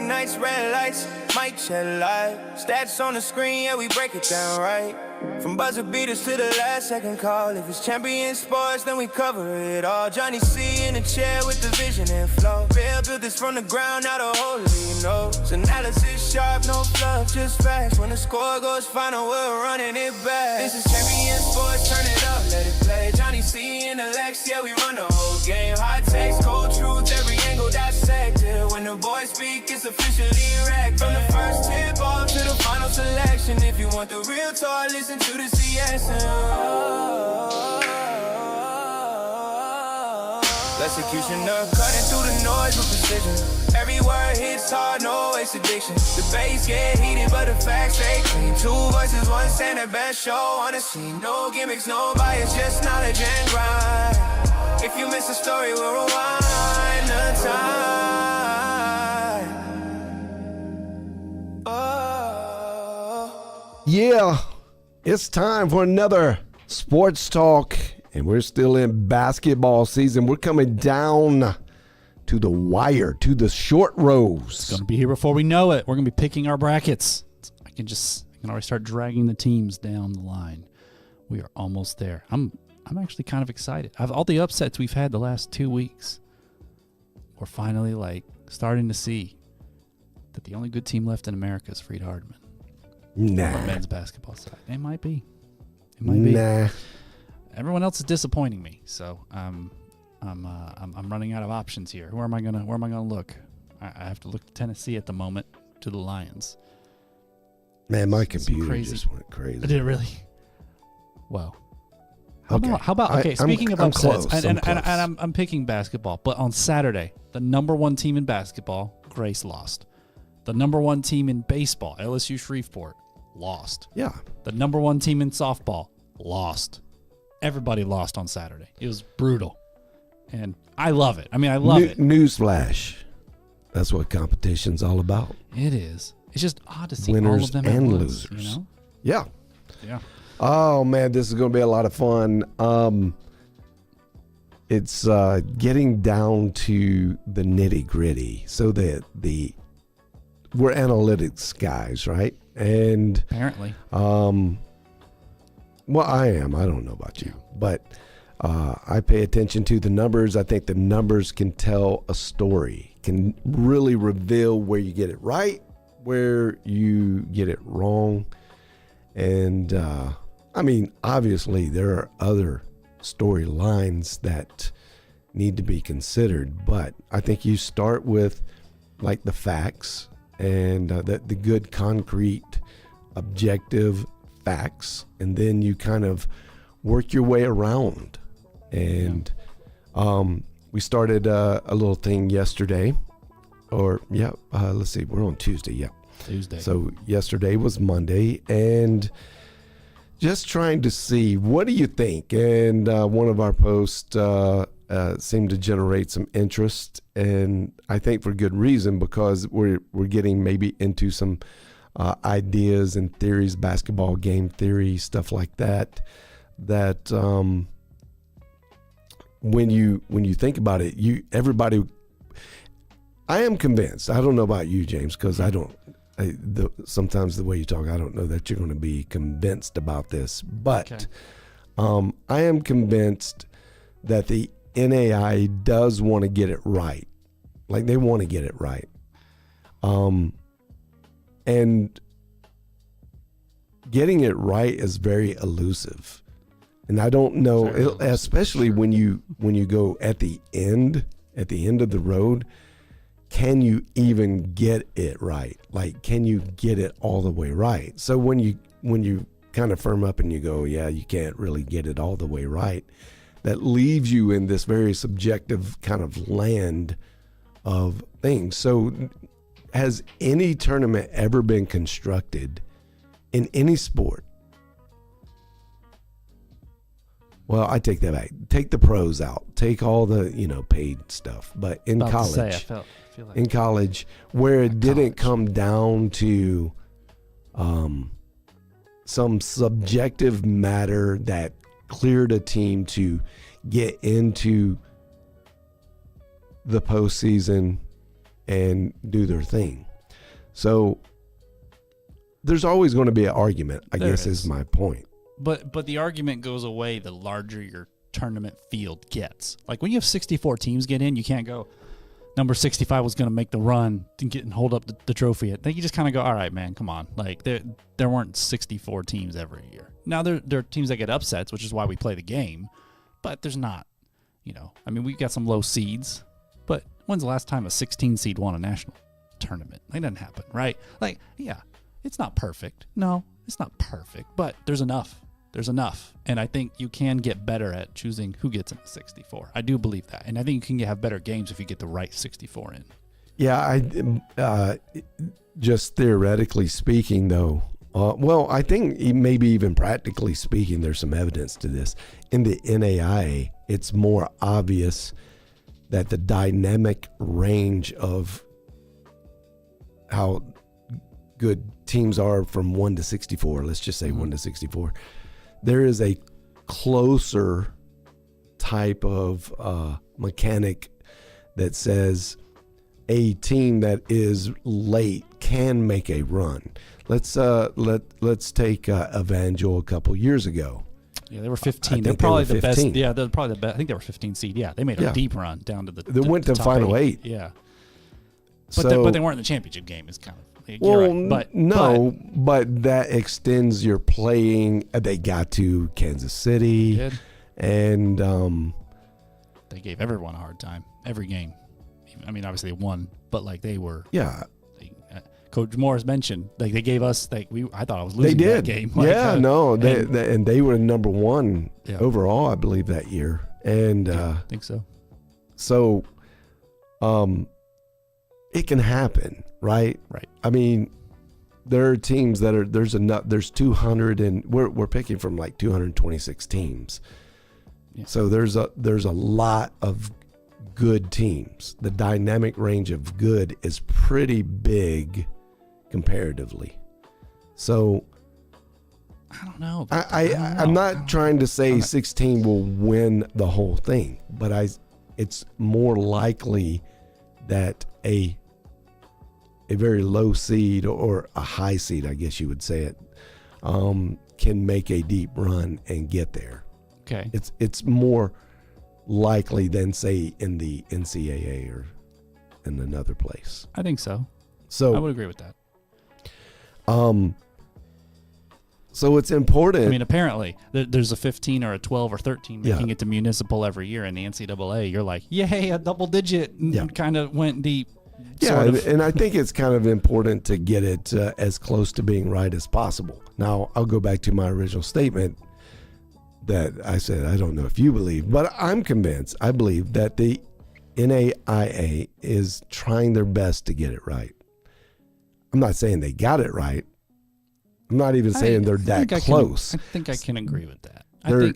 nights, red lights, mic check live. Stats on the screen, yeah, we break it down right. From buzzer beaters to the last second call. If it's champion sports, then we cover it all. Johnny C in the chair with the vision and flow. Real built this from the ground, not a holy knows. Analysis sharp, no fluff, just facts. When the score goes final, we're running it back. This is champion sports, turn it up, let it play. Johnny C in the Lex, yeah, we run the whole game. Hot takes, cold truth, every angle dissected. When the boys speak, it's officially wrecked. From the first tip off to the final selection. If you want the real talk, listen to the CS. Executioner, cutting through the noise with precision. Every word hits hard, no waste addiction. The bass get heated, but the facts stay clean. Two voices, one standard, best show on the scene. No gimmicks, no bias, just knowledge and grind. If you miss a story, we'll rewind the time. Oh. Yeah, it's time for another sports talk, and we're still in basketball season. We're coming down to the wire, to the short rows. It's going to be here before we know it. We're going to be picking our brackets. I can already start dragging the teams down the line. We are almost there. I'm actually kind of excited. All the upsets we've had the last 2 weeks, we're finally starting to see that the only good team left in America is Freed Hardman. Nah. On the men's basketball side. It might be. It might be. Nah. Everyone else is disappointing me, so I'm running out of options here. Where am I gonna look? I have to look to Tennessee at the moment, to the Lions. Man, my computer just went crazy. Did it really? Wow. How about okay, speaking of upsets, close, and I'm picking basketball, but on Saturday, the number one team in basketball, Grace, lost. The number one team in baseball, LSU Shreveport, lost. Yeah. The number one team in softball, lost. Everybody lost on Saturday. It was brutal. And I love it. I mean, I love it. Newsflash. That's what competition's all about. It is. It's just odd to see Winners all of them and at once, losers. you know? Yeah. Yeah. Oh, man, this is going to be a lot of fun. It's getting down to the nitty-gritty. So that we're analytics guys, right? And apparently. Well, I am. I don't know about you, but I pay attention to the numbers. I think the numbers can tell a story, can really reveal where you get it right, where you get it wrong. And I mean, obviously there are other storylines that need to be considered, but I think you start with like the facts and the good, concrete, objective facts, and then you kind of work your way around. And we started a little thing yesterday, let's see, we're on Tuesday. Tuesday. So yesterday was Monday, and just trying to see, what do you think? And one of our posts seemed to generate some interest, and I think for good reason, because we're getting maybe into some ideas and theories, basketball game theory, stuff like that. That when you think about it, everybody. I am convinced. I don't know about you, James, because sometimes the way you talk, I don't know that you're going to be convinced about this. But Okay. I am convinced that the NAIA does want to get it right. Like, they want to get it right. And getting it right is very elusive. And I don't know, especially when you go at the end of the road, can you even get it right? Like, can you get it all the way right? So when you kind of firm up and you go, yeah, you can't really get it all the way right, that leaves you in this very subjective kind of land of things. So has any tournament ever been constructed in any sport? Well, I take that back. Take the pros out. Take all the, paid stuff. But in college, in college, where it didn't come down to some subjective matter that cleared a team to get into the postseason and do their thing. So there's always going to be an argument, I There guess is my point. But the argument goes away the larger your tournament field gets. Like when you have 64 teams get in, you can't go, number 65 was going to make the run to get and hold up the trophy. I think you just kind of go, all right, man, come on. Like there weren't 64 teams every year. Now there are teams that get upsets, which is why we play the game. But there's not, I mean, we've got some low seeds. But when's the last time a 16 seed won a national tournament? That doesn't happen, right? Like, yeah, it's not perfect. No, it's not perfect. But there's enough. There's enough. And I think you can get better at choosing who gets in the 64. I do believe that. And I think you can have better games if you get the right 64 in. Yeah, just theoretically speaking, though, I think maybe even practically speaking, there's some evidence to this. In the NAIA, it's more obvious that the dynamic range of how good teams are from 1 to 64, let's just say 1 to 64, there is a closer type of mechanic that says a team that is late can make a run. Let's take Evangel a couple years ago. Yeah, they were 15. They're probably the best. 15. Yeah, they're probably the best. I think they were 15 seed. Yeah, they made a deep run down to the. They went to top Final 8. Yeah, So, but they weren't in the championship game. Is kind of. Well, You're right. but that extends your playing. They got to Kansas City, did. And They gave everyone a hard time every game. I mean, obviously they won, but like they were. Yeah. Coach Morris mentioned like they gave us like I thought I was losing They did. that game. They were number one overall, I believe, that year. And I think so. So, it can happen, right? Right. I mean, there are teams that are there's 200 and we're picking from like 226 teams. Yeah. So there's a lot of good teams. The dynamic range of good is pretty big comparatively. So I don't know. I'm not trying to say 16 will win the whole thing, but it's more likely that a very low seed or a high seed, I guess you would say it, can make a deep run and get there. Okay. It's more likely than, say, in the NCAA or in another place. I think so. So I would agree with that. So it's important. I mean, apparently there's a 15 or a 12 or 13 making it to municipal every year in the NCAA. You're like, yay, a double digit, and kind of went deep. Yeah, and I think it's kind of important to get it as close to being right as possible. Now, I'll go back to my original statement that I said, I don't know if you believe, but I'm convinced, I believe that the NAIA is trying their best to get it right. I'm not saying they got it right. I'm not even saying they're that close. I think I can agree with that.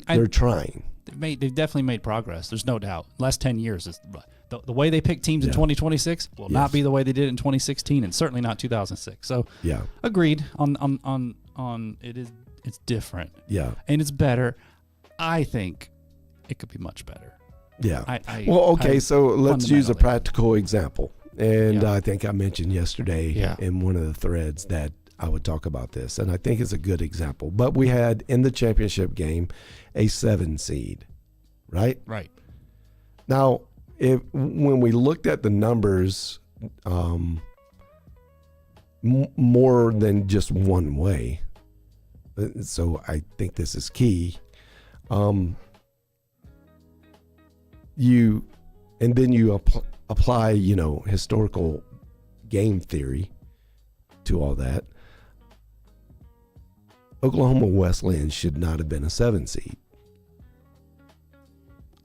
They're trying. They've definitely made progress. There's no doubt. Last 10 years, the way they pick teams in 2026 will not be the way they did in 2016, and certainly not 2006. So, agreed on it is. It's different. Yeah, and it's better. I think it could be much better. Yeah. So let's use a practical example. And I think I mentioned yesterday in one of the threads that I would talk about this, and I think it's a good example. But we had in the championship game a 7 seed, right? Right. Now, when we looked at the numbers more than just one way, so I think this is key. You apply, historical game theory to all that. Oklahoma Wesleyan should not have been a 7 seed.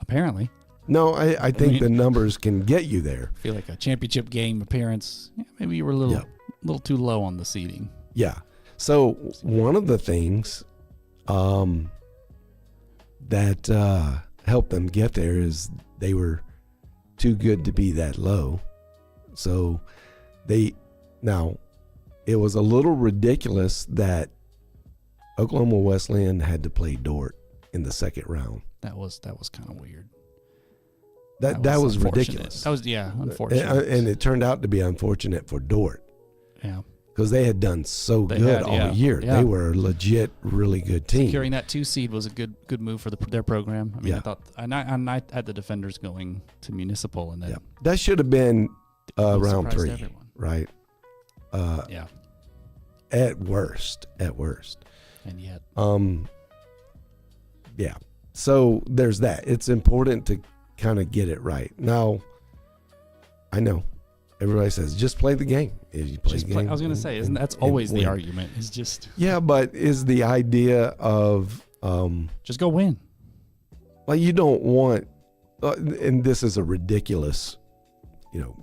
Apparently. No, I think the numbers can get you there. I feel like a championship game appearance, maybe you were a little too low on the seeding. Yeah. So one of the things that helped them get there is they were too good to be that low. So it was a little ridiculous that Oklahoma Wesleyan had to play Dordt in the second round. That was kind of weird. That was ridiculous. That was unfortunate. And it turned out to be unfortunate for Dordt. Yeah. Because they had done so good all year. Yeah. They were a legit, really good team. Securing that 2 seed was a good move for their program. I mean, I thought, and I had the Defenders going to Municipal, and then that should have been round surprised 3, everyone. right? At worst. And yet, yeah. So there's that. It's important to kind of get it right. Now, I know everybody says just play the game. If you play the game, I was going to say, that's always the argument. Is just but is the idea of just go win. Like you don't want, and this is a ridiculous,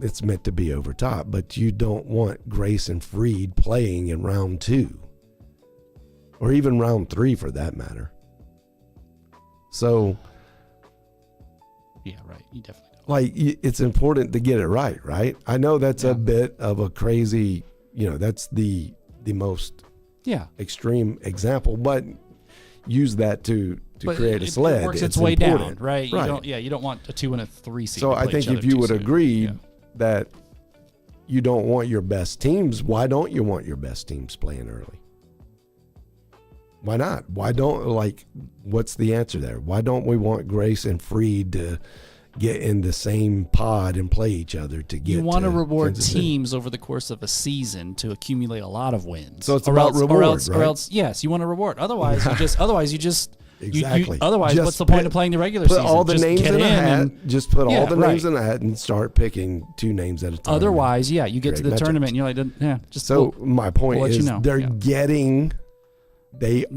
it's meant to be over top, but you don't want Grace and Freed playing in round 2, or even round 3 for that matter. So, yeah, right. You definitely don't. Like it's important to get it right? I know that's a bit of a crazy, that's the most extreme example, but use that to create a sled. It works its way down, right? You don't want a 2 and a 3 seed. So I think if you would agree that you don't want your best teams, why don't you want your best teams playing early? Why not? What's the answer there? Why don't we want Grace and Freed to get in the same pod and play each other to get? You want to reward teams over the course of a season to accumulate a lot of wins. So it's about reward, or else, yes, you want to reward. Otherwise, you just exactly. Otherwise, what's the point of playing the regular season? Put all the names in a hat. Just put all the names in a hat and start picking 2 names at a time. Otherwise, you get to the tournament and you're like, just. So my point is, they're getting. There's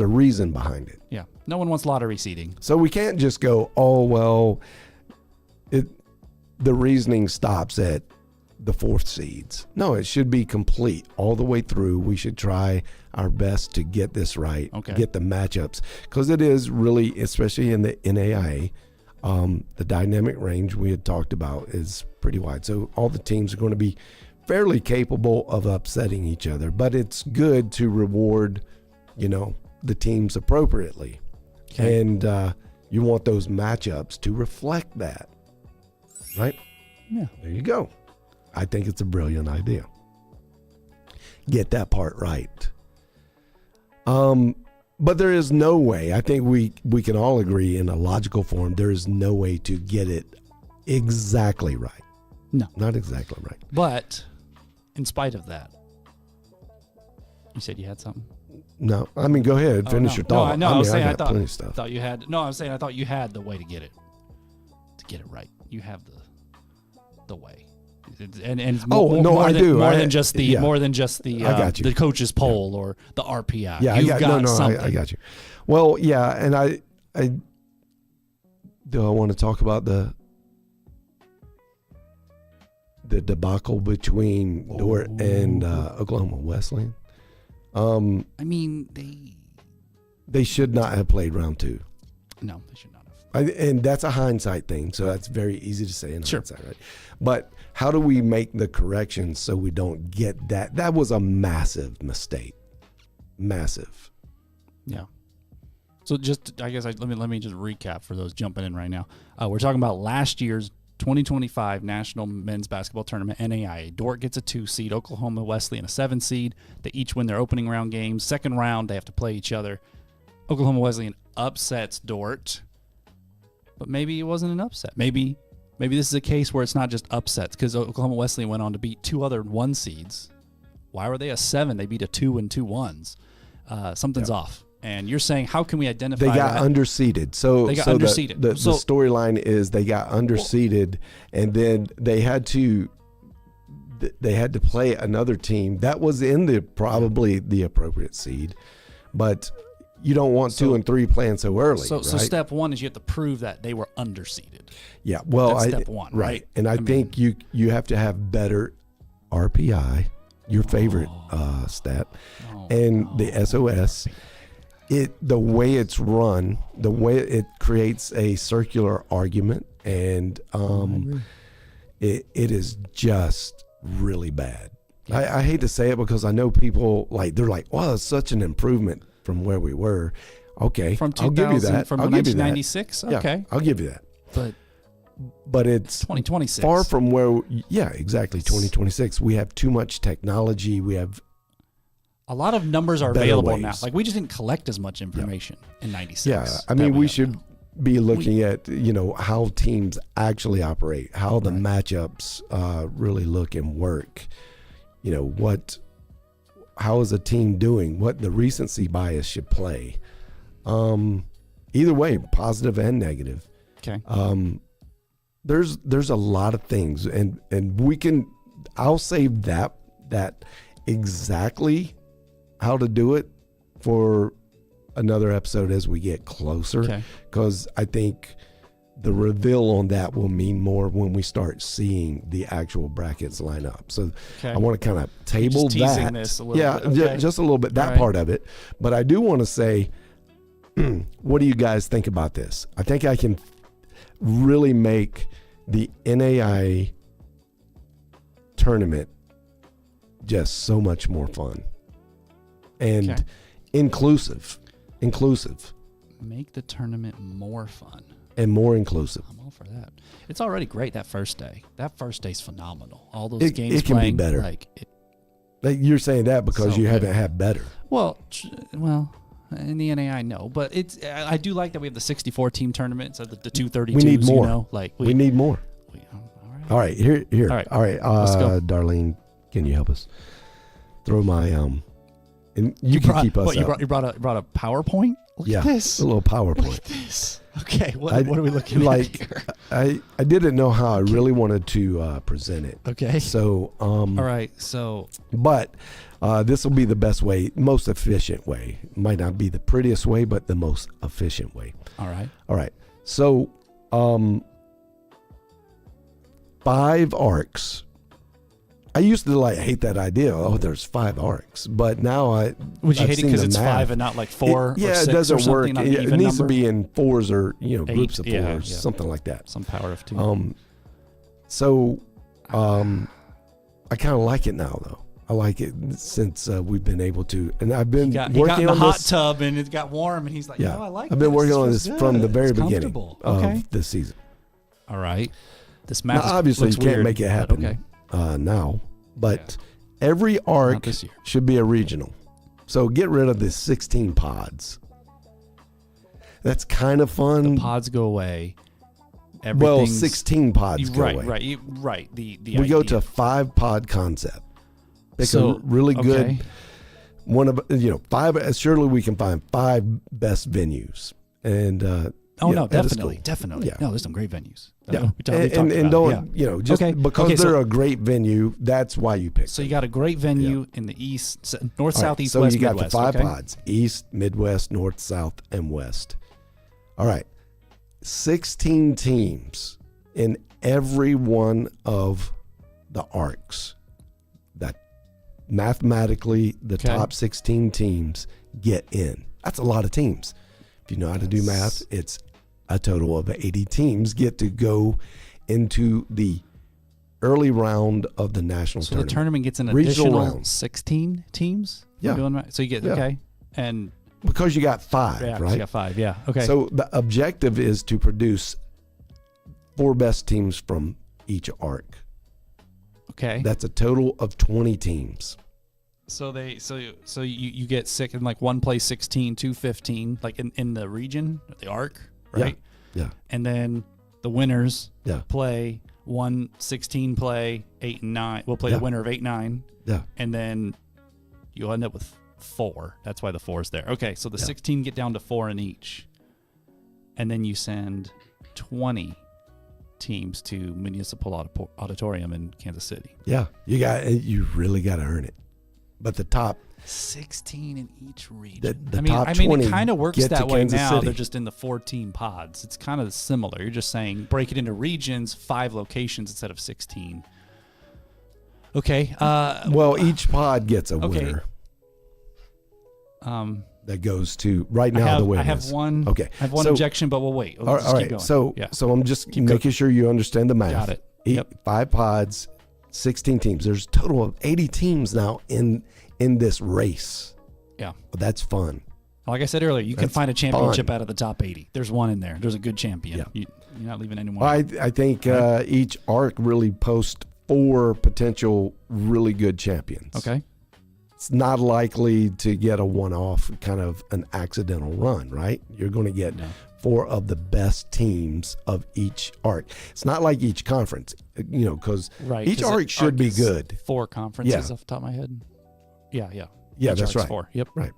a reason behind it. Yeah. No one wants lottery seeding. So we can't just go, the reasoning stops at the 4th seeds. No, it should be complete all the way through. We should try our best to get this right, get the matchups. Because it is really, especially in the NAIA, the dynamic range we had talked about is pretty wide. So all the teams are going to be fairly capable of upsetting each other, but it's good to reward, the teams appropriately. Okay. And you want those matchups to reflect that, right? Yeah. There you go. I think it's a brilliant idea. Get that part right. But there is no way, I think we can all agree in a logical form, there is no way to get it exactly right. No. Not exactly right. But in spite of that, you said you had something? No, I mean, go ahead, finish your thought. I was saying, I thought you had. No, I was saying, I thought you had the way to get it right. You have the way, and it's I do. More than just the I got you. the coach's poll or the RPI. Yeah, I got you. Well, yeah, and I do. I want to talk about the debacle between Dort and Oklahoma Wesleyan. I mean, they should not have played round 2. No, they should not have. And that's a hindsight thing, so that's very easy to say in hindsight, right? But how do we make the corrections so we don't get that? That was a massive mistake. Massive. Yeah. So just, I guess, let me just recap for those jumping in right now. We're talking about last year's 2025 National Men's Basketball Tournament, NAIA. Dort gets a 2 seed, Oklahoma Wesleyan a 7 seed. They each win their opening round games. Second round, they have to play each other. Oklahoma Wesleyan upsets Dort, but maybe it wasn't an upset. Maybe this is a case where it's not just upsets, because Oklahoma Wesleyan went on to beat 2 other 1 seeds. Why were they a 7? They beat a 2 and 2 1s. Something's off. And you're saying, how can we identify they got underseeded? So they got underseeded. The storyline is they got underseeded, and then they had to play another team that was in probably the appropriate seed, but you don't want 2 and 3 playing so early. So step 1 is you have to prove that they were underseeded. Yeah, well, that's step 1, right? And I think you have to have better RPI, your favorite stat, and the SOS. The way it's run, the way it creates a circular argument, and it is just really bad. I hate to say it because I know people they're like, "Wow, it's such an improvement from where we were." Okay, from 2000, I'll give you that. From 1996. Okay, I'll give you that. But but it's 2026. far from where. Yeah, exactly. 2026. We have too much technology. We have a lot of numbers are better available ways. now. Like we just didn't collect as much information in '96. Yeah, I mean, we should be looking at how teams actually operate, how the matchups really look and work. How is a team doing? What the recency bias should play. Either way, positive and negative. Okay. There's a lot of things, and I'll save that exactly how to do it for another episode as we get closer, because I think the reveal on that will mean more when we start seeing the actual brackets line up. So I want to kind of table just teasing that. This a little bit. Okay. Just a little bit, that part of it. But I do want to say, what do you guys think about this? I think I can really make the NAIA tournament just so much more fun and inclusive. Make the tournament more fun and more inclusive. I'm all for that. It's already great that first day. That first day's phenomenal. All those games it can playing, be better. Like you're saying that because so you good. haven't had better. Well, in the NAI, no, but I do like that we have the 64 team tournament instead of the 232s. We need more. We need more. All right, here. All right, let's go. Darlene, can you help us? Throw my and you can keep us up. You brought a PowerPoint. Look at this. A little PowerPoint. Look at this. Okay, what are we looking at here? I didn't know how I really wanted to present it. Okay. So all right. So but this will be the best way, most efficient way. Might not be the prettiest way, but the most efficient way. All right. So 5 arcs. I used to hate that idea. Oh, there's 5 arcs, but now would you I've hate it seen because the it's math. 5 and not like 4? Yeah, or 6 it doesn't or something, work. not an It even needs number? to be in 4s or groups of 4s, yeah. something like that. Some power of 2. So I kind of like it now, though. I like it since we've been able to, and I've been working he got in the on hot this. tub and it got warm, and he's like, Yeah, I like. I've been working on this this from the very It's beginning comfortable. of this season. All right. This Now, math obviously, you looks can't weird, make it but happen okay. now, but every arc this year. should be a regional. So get rid of the 16 pods. That's kind of fun. The pods go away. Well, Everything's- 16 pods go away. Right. The We go idea. to 5 pod concept. Pick So, a really good okay. one of 5. Surely we can find 5 best venues, and at a school. definitely. Yeah. No, there's some great venues. Yeah, We talked and about don't it, just Okay. because Okay, so- they're a great venue, that's why you pick. So you got a great venue in the east, north, All south, right, east, so west, you got Midwest. the 5 okay? pods: east, Midwest, North, South, and West. All right, 16 teams in every one of the arcs. That mathematically, the top 16 teams get in. That's a lot of teams. If you know how to do math, it's a total of 80 teams get to go into the early round of the national So tournament. the tournament gets an Regional additional round. 16 teams? Yeah. Am I doing right? So you get, okay. And Because you got 5, yeah, so right? you got 5. Yeah. Okay. So the objective is to produce 4 best teams from each arc. okay. That's a total of 20 teams. So you get sick and like one plays 16, 2 15, like in the region, the arc, right? Yeah. And then the winners Yeah. play 1 16 play 8 and 9. We'll play the winner of 8 9. Yeah. And then you'll end up with 4. That's why the 4 is there. Okay, so the 16 get down to 4 in each. And then you send 20 teams to Municipal Auditorium in Kansas City. Yeah. You really got to earn it. But the top 16 in each region. the top it 20 kind of works get to that way Kansas now. City. They're just in the 4-team pods. It's kind of similar. You're just saying break it into regions, 5 locations instead of 16. Okay. well, each pod gets a okay. winner. That goes to right now the winners. I have one. Okay. I have one So- objection, but we'll wait. All Just keep right. going. So yeah. so I'm just Keep making sure you understand the math. Got it. Yep. 5 pods, 16 teams. There's a total of 80 teams now in this race. Yeah. That's fun. Like I said earlier, you can That's find a championship fun. out of the top 80. There's one in there. There's a good champion. Yeah. You're not leaving anyone. Well, out. I think each arc really posts 4 potential really good champions. Okay. It's not likely to get a one-off, kind of an accidental run, right? You're going to get 4 of the best teams of each arc. It's not like each conference, because each 'cause arc should be good. 4 conferences Yeah. off the top of my head. Yeah. Yeah, Each that's arc's right. 4. Yep. Right.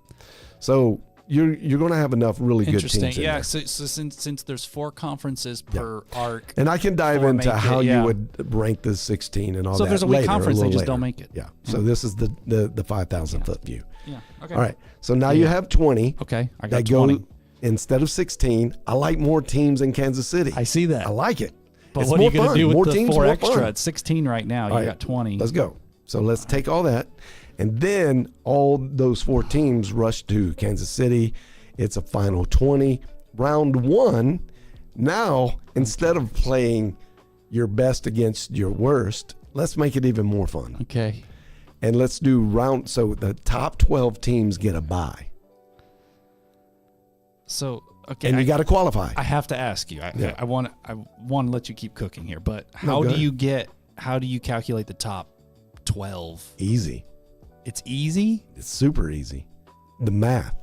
So you're going to have enough really good Interesting. teams in Yeah. there. So since there's 4 conferences per arc, And I can dive 4 into make how it, you would rank the 16 and all that. So if there's a weak later, conference, they little just later. don't make it. Yeah. So this is the 5,000 foot view. yeah. Okay. All right. So now you have 20. Okay. I got That 20. go instead of 16. I like more teams in Kansas City. I see that. I like it. But It's what are you more going to fun. do with More the teams, 4 more extra? fun. It's 16 right now. All You right. got 20. Let's go. So let's take all that. And then all those 4 teams rush to Kansas City. It's a final 20. Round 1. Now, instead of playing your best against your worst, let's make it even more fun. Okay. And let's do so the top 12 teams get a bye. So, okay. And you got to qualify. I have to ask you. I want to let you keep cooking here, but how go do you calculate the top 12? Easy. It's easy? It's super easy. The math.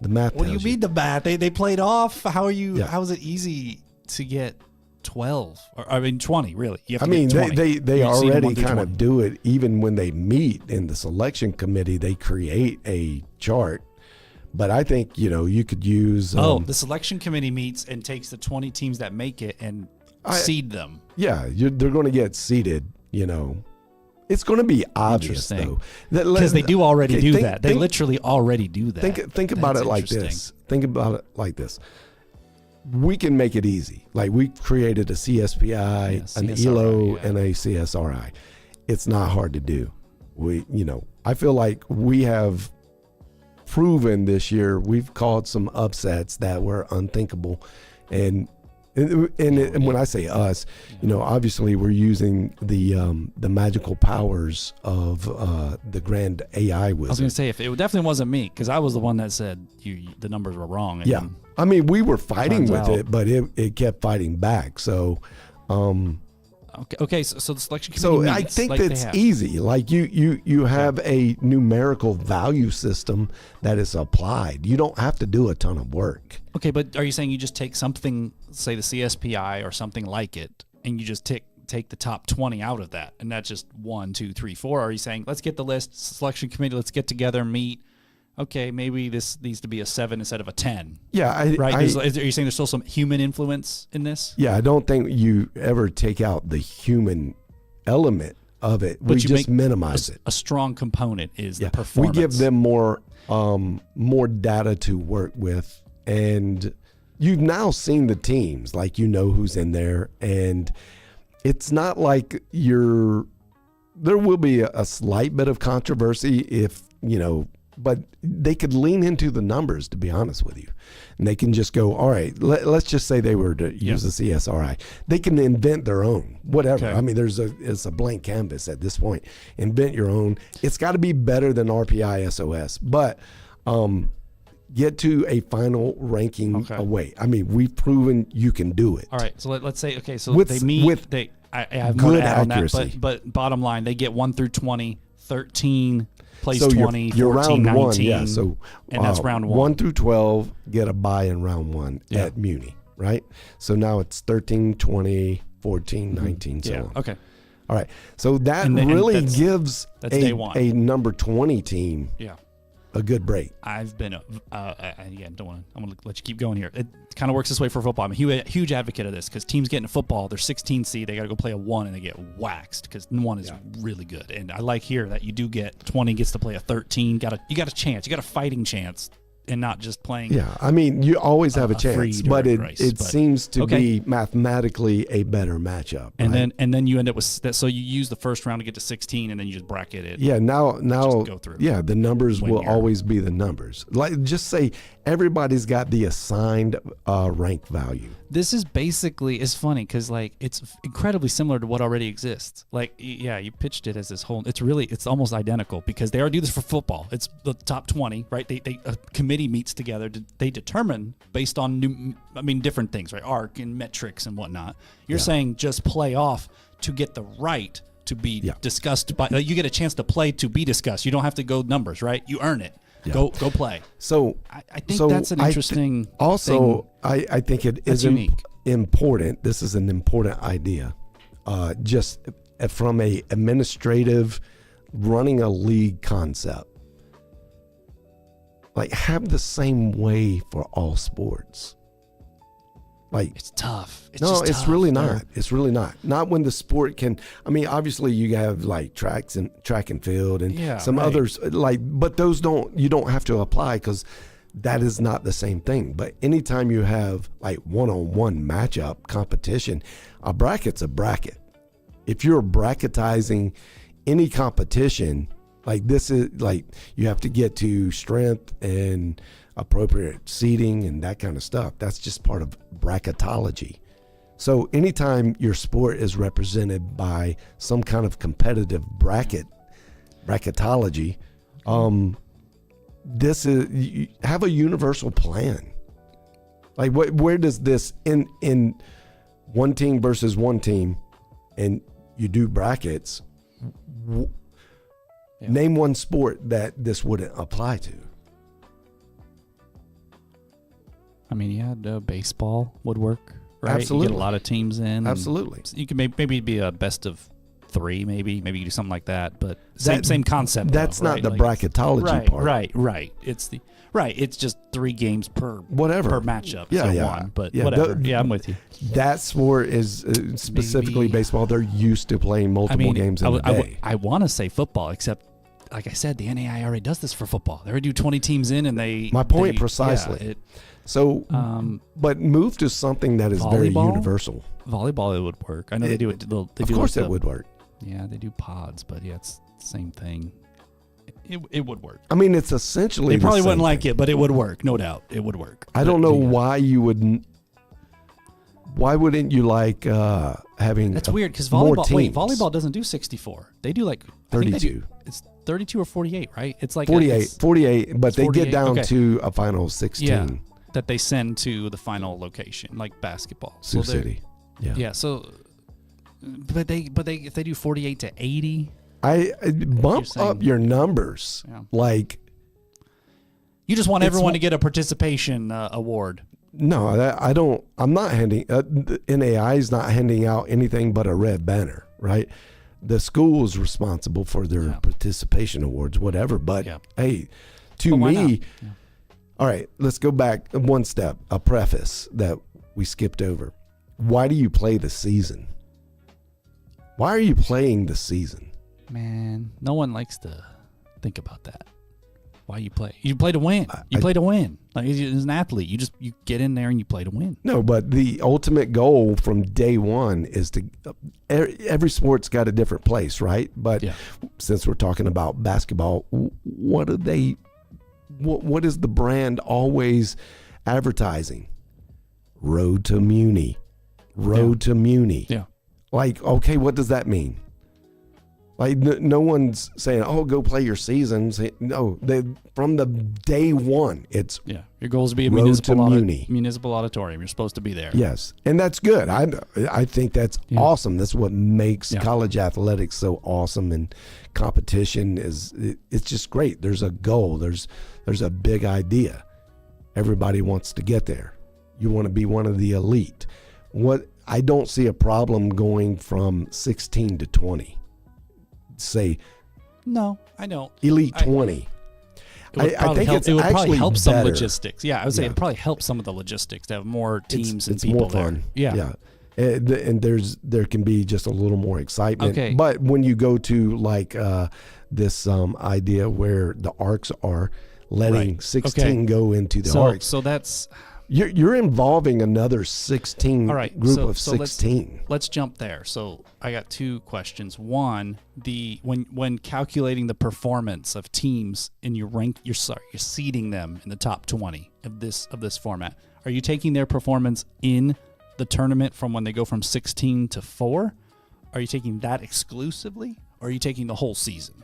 What do you tells mean the math? They played off. How are you? Yeah. How is it easy to get 12? Or, I mean 20, really. You have I to mean, get 20. they You've seen already 1 through kind 20. of do it. Even when they meet in the selection committee, they create a chart. But I think, you could use. The selection committee meets and takes the 20 teams that make it and seed them. Yeah, they're going to get seeded, It's going to be obvious, Interesting. though. Because they do already do think- that. They think- literally already do that. Think about That's it like interesting. this. Think about it like this. We can make it easy. Like we created a CSPI, an CSRI, ELO, yeah. and a CSRI. It's not hard to do. I feel like we have proven this year we've called some upsets that were unthinkable, and when I say us, obviously we're using the magical powers of the grand AI I was going wizard. to say, if it definitely wasn't me, because I was the one that said the numbers were wrong. And Yeah, I mean we were fighting Turns with out- it, but it kept fighting back. So. Okay. So the selection committee So I meets think like they that's have. easy. Like you have a numerical value system that is applied. You don't have to do a ton of work. Okay, but are you saying you just take something, say the CSPI or something like it, and you just take the top 20 out of that, and that's just 1, 2, 3, 4? Or are you saying, let's get the list, selection committee, let's get together, meet. Okay, maybe this needs to be a 7 instead of a 10. Yeah, Right? Are you saying there's still some human influence in this? Yeah, I don't think you ever take out the human element of it. But We you just make minimize it. A strong component is the We performance. give them more data to work with, and you've now seen the teams. Like who's in there, and it's not like there will be a slight bit of controversy if but they could lean into the numbers, to be honest with you. And they can just go, all right, let's just say they were to use the CSRI. They can invent their own, whatever. Okay. I mean, it's a blank canvas at this point. Invent your own. It's got to be better than RPI SOS, but get to a final ranking away. I mean, we've proven you can do it. All right, so let's say, so With- they meet. with I have more good to add on that, accuracy. but bottom line, they get 1 through 20, 13 plays So 20, you're 14, round 19. one, yeah. So and that's round 1. 1 through 12 get a bye in round 1 at Muni, right? So now it's 13, 20, 14, 19, so on. Okay. All right. So that And really that's- gives that's day one. a number 20 team Yeah. a good break. I've been again. I'm gonna let you keep going here. It kind of works this way for football. I'm a huge advocate of this because teams get into football. They're 16 seed. They got to go play a 1 and they get waxed because 1 is really good. And I like here that you do get 20 gets to play a 13. You got a chance. You got a fighting chance. And not just playing. Yeah, I mean, you always have a chance, free but dirt it race, seems to okay. be mathematically a better matchup. And right? then you end up with that. So you use the first round to get to 16, and then you just bracket it. Yeah, now go through. yeah, the numbers When will you're- always be the numbers. Like just say everybody's got the assigned rank value. This is basically, it's funny because like it's incredibly similar to what already exists. Like you pitched it as this whole. It's almost identical because they already do this for football. It's the top 20, right? A committee committee meets together. They determine based on different things, right? Arc and metrics and whatnot. You're saying just play off to get the right to be discussed by. You get a chance to play to be discussed. You don't have to go numbers, right? You earn it. Yeah. Go play. So I think that's an interesting. I think it is important. This is an important idea. Just from a administrative running a league concept. Like, have the same way for all sports. Like, it's tough. It's really not. It's really not. Not when the sport can. I mean, obviously you have like track and field and some others. But those you don't have to apply because that is not the same thing. But anytime you have like one-on-one matchup competition, a bracket's a bracket. If you're bracketizing any competition, like this is like you have to get to strength and appropriate seating and that kind of stuff. That's just part of bracketology. So anytime your sport is represented by some kind of competitive bracketology, this is, you have a universal plan. Like where does this in one team versus one team, and you do brackets? Name one sport that this wouldn't apply to. I mean, you had baseball would work, right? Absolutely. You get a lot of teams in. Absolutely. You can maybe be a best of 3, maybe you do something like that. But same concept. That's not the bracketology part. Right. It's just 3 games per matchup. But yeah, whatever. I'm with you. That sport is specifically baseball. They're used to playing multiple games in a day. I want to say football, except like I said, the NAIA already does this for football. They already do 20 teams in, and they. My point precisely. So, but move to something that is very universal. Volleyball, it would work. I know they do it. Of course, it would work. Yeah, they do pods, but it's the same thing. It would work. I mean, it's essentially they probably wouldn't like it, but it would work, no doubt. It would work. I don't know why you wouldn't. Why wouldn't you like having? That's weird because volleyball doesn't do 64. They do like 32. It's 32 or 48, right? It's like 48, but they get down to a final 16. Yeah, that they send to the final location, like basketball. Sioux City. Yeah. So, but if they do 48 to 80, I bump up your numbers. Yeah. Like, you just want everyone to get a participation award. No, I don't. I'm not handing. The NAI is not handing out anything but a red banner, right? The school is responsible for their participation awards, whatever. But hey, to me, all right. Let's go back one step. A preface that we skipped over. Why do you play the season? Why are you playing the season? Man, no one likes to think about that. Why you play? You play to win. You play to win. Like, as an athlete, you get in there and you play to win. No, but the ultimate goal from day one is to. Every sport's got a different place, right? But since we're talking about basketball, what is the brand always advertising? Road to Muni. Road to Muni. Yeah. Like, okay, what does that mean? Like, no one's saying, "Oh, go play your seasons." No, from the day one, it's your goal is to be a municipal auditorium. You're supposed to be there. Yes, and that's good. I think that's awesome. That's what makes college athletics so awesome, and competition it's just great. There's a goal. There's a big idea. Everybody wants to get there. You want to be one of the elite. I don't see a problem going from 16 to 20. Say, no, I don't. Elite 20. I think it would probably help better. some logistics. Yeah, I would say it probably helps some of the logistics to have more teams and people more fun. there. Yeah. And there can be just a little more excitement. Okay. But when you go to like this idea where the arcs are letting 16 go into the arcs. So that's you're involving another 16 group of 16. Let's jump there. So I got 2 questions. One, when calculating the performance of teams and you're seeding them in the top 20 of this format. Are you taking their performance in the tournament from when they go from 16 to 4? Are you taking that exclusively, or are you taking the whole season?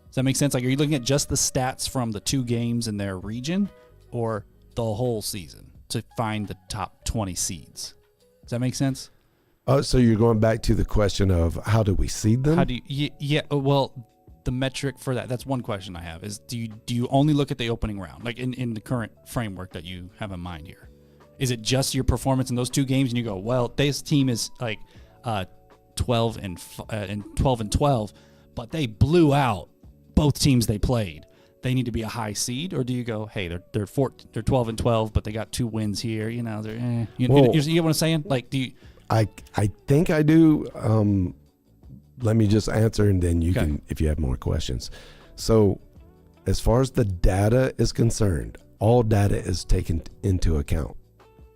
Does that make sense? Like, are you looking at just the stats from the 2 games in their region, or the whole season to find the top 20 seeds? Does that make sense? So you're going back to the question of how do we seed them? How do you? Yeah. Well, the metric for that's one question I have is do you only look at the opening round, like in the current framework that you have in mind here? Is it just your performance in those 2 games and you go, well, this team is like 12 and 12, but they blew out both teams they played. They need to be a high seed, or do you go, hey, they're 12 and 12, but they got 2 wins here. You know, they're you get what I'm saying? Like, do you? I think I do. Let me just answer, and then you can, if you have more questions. So, as far as the data is concerned, all data is taken into account.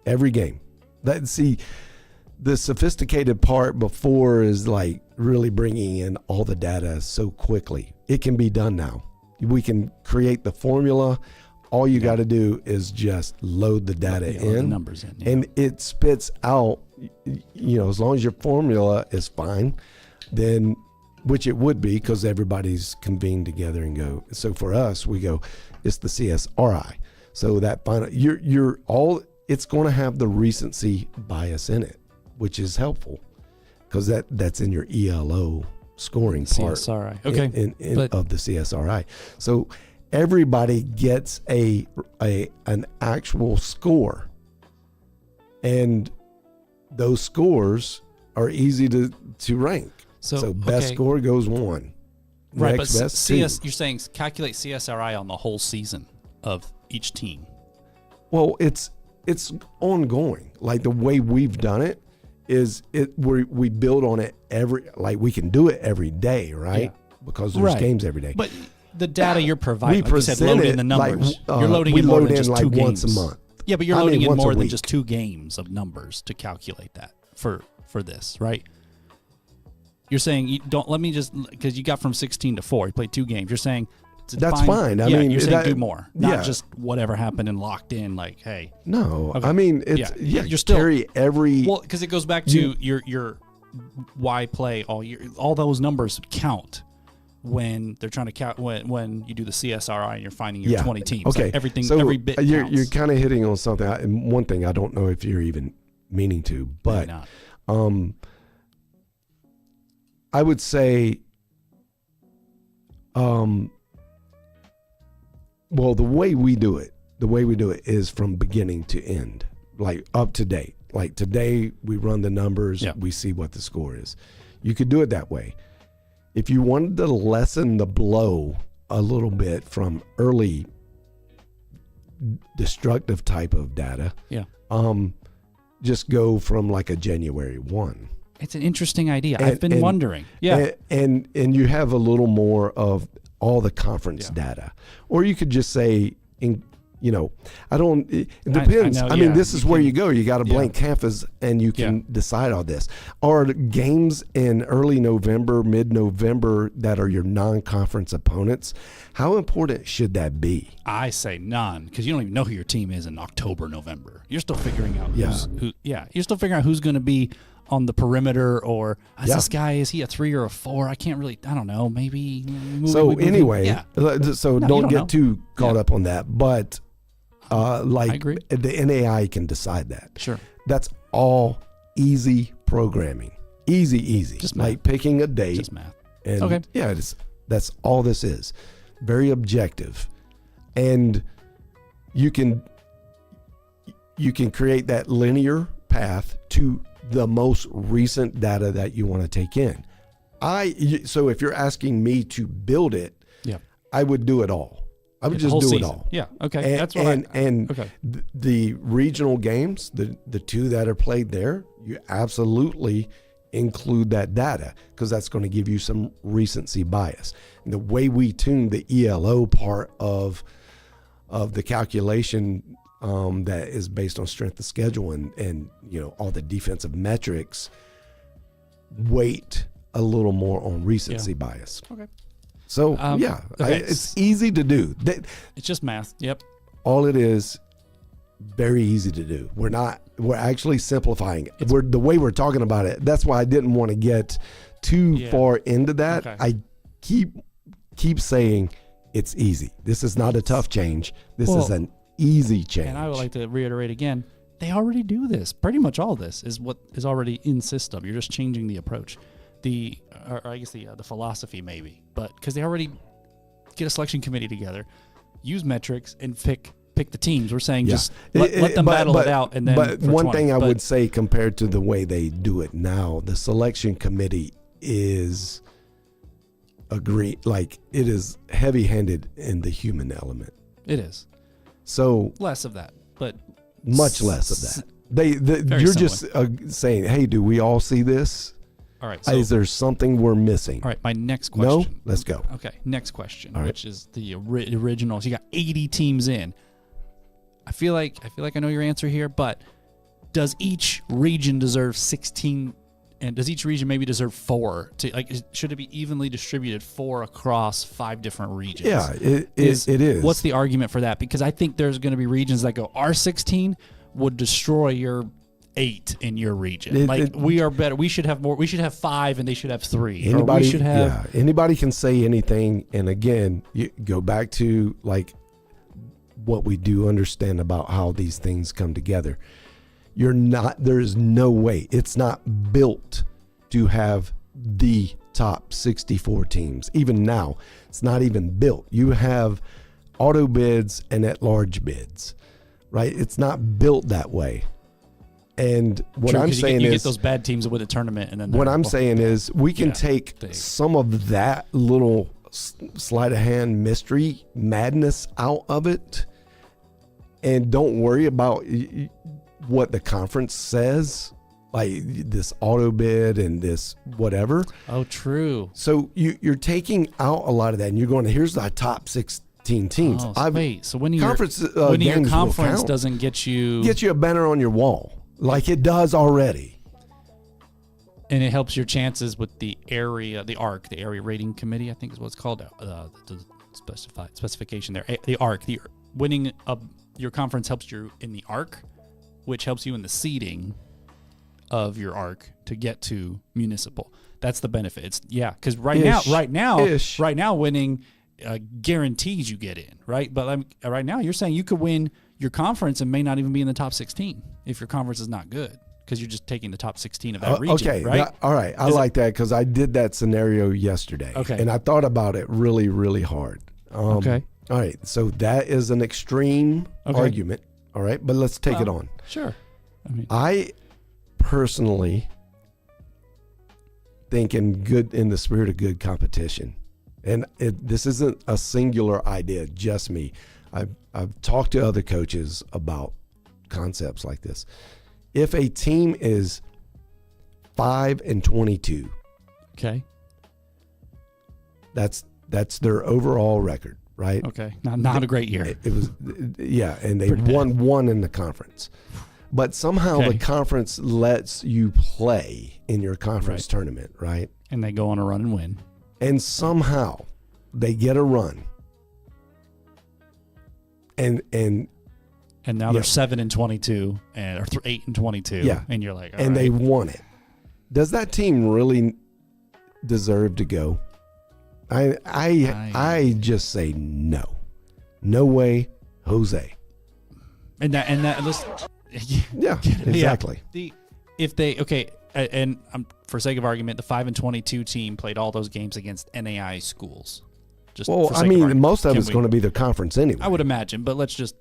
Every game. The sophisticated part before is like really bringing in all the data so quickly. It can be done now. We can create the formula. All you got to do is just load the data in, the numbers in, and it spits out, as long as your formula is fine, then, which it would be because everybody's convened together and go. So for us, we go, it's the CSRI. So that final, it's going to have the recency bias in it, which is helpful because that's in your ELO scoring part. CSRI. Okay. Of the CSRI. So everybody gets an actual score, and those scores are easy to rank. So best score goes 1. Right, Next but best 2. You're saying calculate CSRI on the whole season of each team. Well, it's ongoing. Like the way we've done it is we build on it we can do it every day, right? Yeah. Because there's games every day. But the data you're providing, like you said, load in the numbers. You're loading in more than just 2 games. Once a month. Yeah, but you're loading in more than just 2 games of numbers to calculate that for this, right? You're saying you don't let me just because you got from 16 to 4. You played 2 games. You're saying that's fine. I mean, you're saying do more, not just whatever happened and locked in. Like, hey, no. Okay. I mean, it's you're still carry every because it goes back to your why play all year. All those numbers count when they're trying to count when you do the CSRI and you're finding your 20 teams. Okay, like everything, so every bit. You're kind of hitting on something. And one thing I don't know if you're even meaning to, but I would say, well, the way we do it is from beginning to end, like up to date. Like today, we run the numbers, we see what the score is. You could do it that way. If you wanted to lessen the blow a little bit from early destructive type of data, just go from like a January 1. It's an interesting idea. I've been wondering. Yeah. And you have a little more of all the conference data. Or you could just say, it depends. I mean, this is where you go. You got a blank canvas and you can decide all this. Are games in early November, mid-November that are your non-conference opponents, how important should that be? I say none, because you don't even know who your team is in October, November. You're still figuring out you're still figuring out who's going to be on the perimeter, or this guy, is he a 3 or a 4? I don't know, maybe. So don't get too caught up on that, but I agree. The NAIA can decide that. Sure. That's all easy programming. Easy. Just like math. picking a date. Just math. And that's all this is. Very objective. And you can create that linear path to the most recent data that you want to take in. So if you're asking me to build it, I would do it all. I would just do it all. Yeah. Okay. That's what the regional games, the 2 that are played there, you absolutely include that data because that's going to give you some recency bias. And the way we tune the ELO part of the calculation that is based on strength of schedule and all the defensive metrics, weight a little more on recency bias. Okay. So it's easy to do. It's just math. Yep. All it is, very easy to do. We're actually simplifying it. The way we're talking about it. That's why I didn't want to get too far into that. Okay. I keep saying it's easy. This is not a tough change. This is an easy change. And I would like to reiterate again, they already do this. Pretty much all this is what is already in system. You're just changing the approach, or I guess the philosophy maybe, but because they already get a selection committee together, use metrics, and pick the teams. We're saying just let them battle it out. And then, but one thing I would say compared to the way they do it now, the selection committee is it is heavy-handed in the human element. It is. So less of that, but much less of that. You're just saying, hey, do we all see this? All right. So, is there something we're missing? All right. My next question. No? Let's go. Okay. Next question, all right. which is the original. So you got 80 teams in. I feel like I know your answer here, but does each region deserve 16? And does each region maybe deserve 4? Should it be evenly distributed 4 across 5 different regions? Yeah, it is. What's the argument for that? Because I think there's going to be regions that go, our 16 would destroy your 8 in your region. We are better. We should have more. We should have 5, and they should have 3. Anybody can say anything. And again, you go back to what we do understand about how these things come together. There is no way. It's not built to have the top 64 teams. Even now, it's not even built. You have auto bids and at-large bids, right? It's not built that way. And what I'm saying you is, get those bad teams with a tournament, and then what I'm saying is, we can take some of that little sleight of hand mystery madness out of it, and don't worry about what the conference says, like this auto bid and this whatever. Oh, true. So you're taking out a lot of that, and you're going, here's the top 16 teams. So when your conference doesn't get you a banner on your wall like it does already, and it helps your chances with the area rating committee, I think is what it's called. The specification there, the ARC, the winning of your conference helps you in the ARC, which helps you in the seeding of your ARC to get to municipal. That's the benefit. It's because right now winning guarantees you get in, right? But right now you're saying you could win your conference and may not even be in the top 16 if your conference is not good, because you're just taking the top 16 of that region, okay, right? All right. I like that, because I did that scenario yesterday. Okay. And I thought about it really, really hard. Okay. All right. So that is an extreme argument. All right. But let's take it on. Sure. I personally think in the spirit of good competition, and this isn't a singular idea, just me. I've talked to other coaches about concepts like this. If a team is 5-22, okay, that's their overall record, right? Okay, not a great year. It was, and they won 1 in the conference. But somehow the conference lets you play in your conference tournament, right? And they go on a run and win. And somehow they get a run. And now they're 7-22 or 8-22. Yeah. And you're like, and they won it. Does that team really deserve to go? I just say no. No way, Jose. And that yeah, exactly. And for sake of argument, the 5-22 team played all those games against NAIA schools. Most of it's going to be their conference anyway. I would imagine, but let's just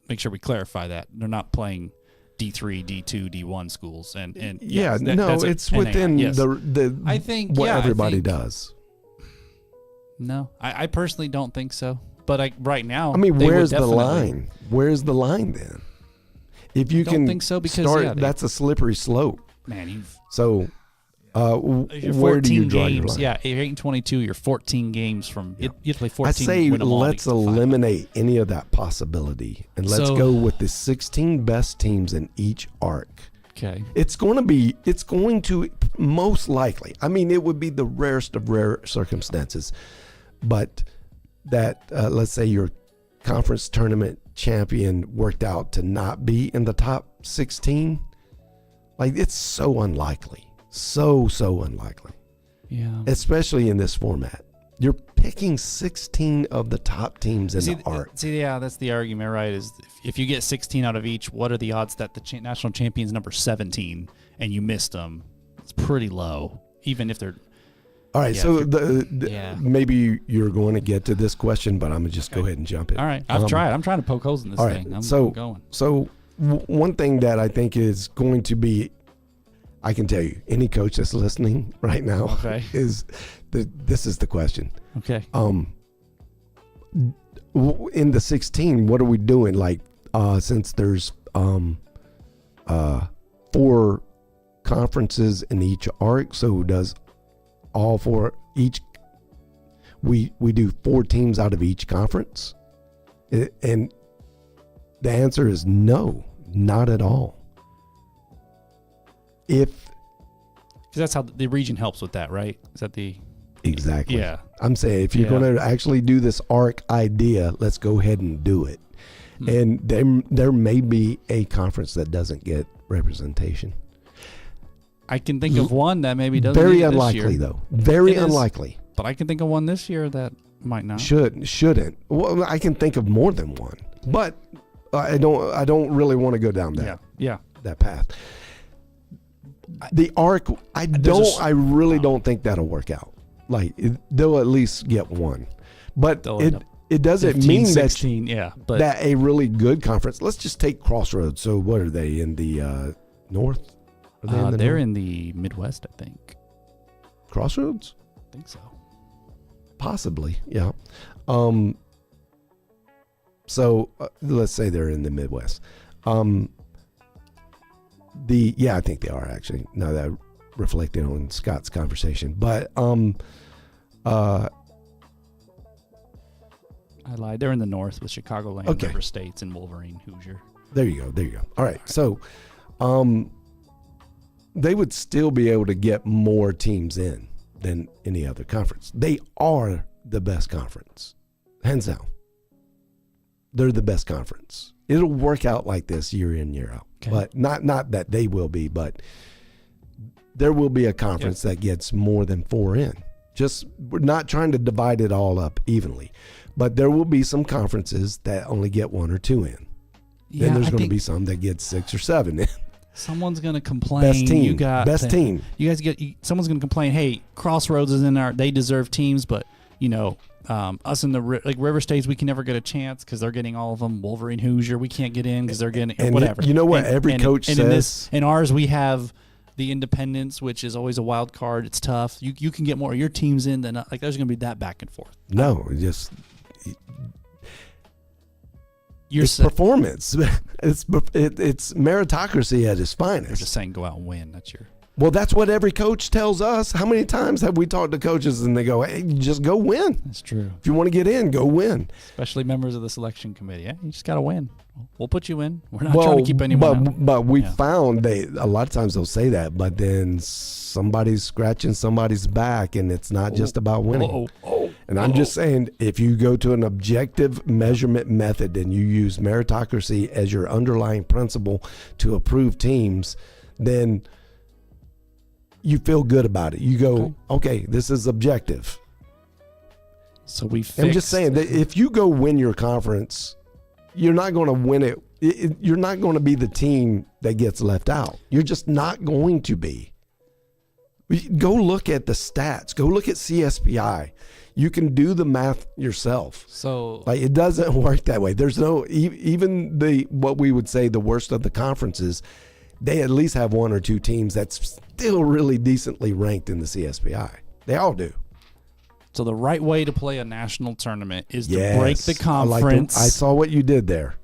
make sure we clarify that they're not playing D3, D2, D1 schools, it's within the I think everybody does. No, I personally don't think so. But right now, where's the line? Where's the line then? If you can think so, because that's a slippery slope. Man, where do you draw your line? Yeah, 8-22, you're 14 games from. You have to play 14. I say let's eliminate any of that possibility, and let's go with the 16 best teams in each arc. Okay. It's going to most likely. It would be the rarest of rare circumstances, but that let's say your conference tournament champion worked out to not be in the top 16. It's so unlikely. So unlikely. Yeah. Especially in this format. You're picking 16 of the top teams in the ARC. Yeah, that's the argument, right? Is if you get 16 out of each, what are the odds that the national champion's number 17 and you missed them? It's pretty low, even if they're. All right, yeah, so maybe you're going to get to this question, but I'm going to just go ahead and jump in. All right, I've tried. I'm trying to poke holes in this thing. I'm going. So one thing that I think is going to be, I can tell you, any coach that's listening right now is this is the question. Okay. In the 16, what are we doing? Like, since there's 4 conferences in each ARC, so does all 4 each? We do 4 teams out of each conference, and the answer is no, not at all. Because that's how the region helps with that, right? Is that the exactly? Yeah. I'm saying if you're going to actually do this ARC idea, let's go ahead and do it. And there may be a conference that doesn't get representation. I can think of one that maybe doesn't. Very unlikely, though. Very unlikely. But I can think of one this year that might not. Shouldn't. Well, I can think of more than one, but I don't really want to go down that path. The ARC, I really don't think that'll work out. Like they'll at least get one, but it doesn't 15, mean 16, that a really good conference. Let's just take Crossroads. So what are they in the north? They're in the Midwest, I think. Crossroads? I think so. Possibly, yeah. So let's say they're in the Midwest. I think they are actually. Now that reflecting on Scott's conversation, but I lied. They're in the north with Chicagoland, River States, and Wolverine, Hoosier. There you go. All right. So, they would still be able to get more teams in than any other conference. They are the best conference, hands down. They're the best conference. It'll work out like this year in, year out. Okay. But not that they will be, but there will be a conference that gets more than 4 in. Just we're not trying to divide it all up evenly, but there will be some conferences that only get 1 or 2 in. Then there's going to be some that get 6 or 7 in. Someone's going to complain. Best team. Best team. You guys someone's going to complain. Hey, Crossroads is in there. They deserve teams, but us in the River States, we can never get a chance because they're getting all of them. Wolverine, Hoosier, we can't get in because they're getting whatever. You know what? Every coach says. In ours, we have the Independence, which is always a wild card. It's tough. You can get more of your teams in than there's going to be that back and forth. No, just. It's performance. It's meritocracy at its finest. You're just saying go out and win. Well, that's what every coach tells us. How many times have we talked to coaches and they go, hey, just go win. That's true. If you want to get in, go win. Especially members of the selection committee. Yeah, you just got to win. We'll put you in. We're not trying to keep anyone out. But we found a lot of times they'll say that, but then somebody's scratching somebody's back and it's not just about winning. And I'm just saying, if you go to an objective measurement method and you use meritocracy as your underlying principle to approve teams, then you feel good about it. You go, okay, this is objective. So I'm just saying that if you go win your conference, you're not going to win it. You're not going to be the team that gets left out. You're just not going to be. Go look at the stats. Go look at CSPI. You can do the math yourself. So it doesn't work that way. There's no, even what we would say the worst of the conferences, they at least have 1 or 2 teams that's still really decently ranked in the CSPI. They all do. So the right way to play a national tournament is to break the conference. I saw what you did there.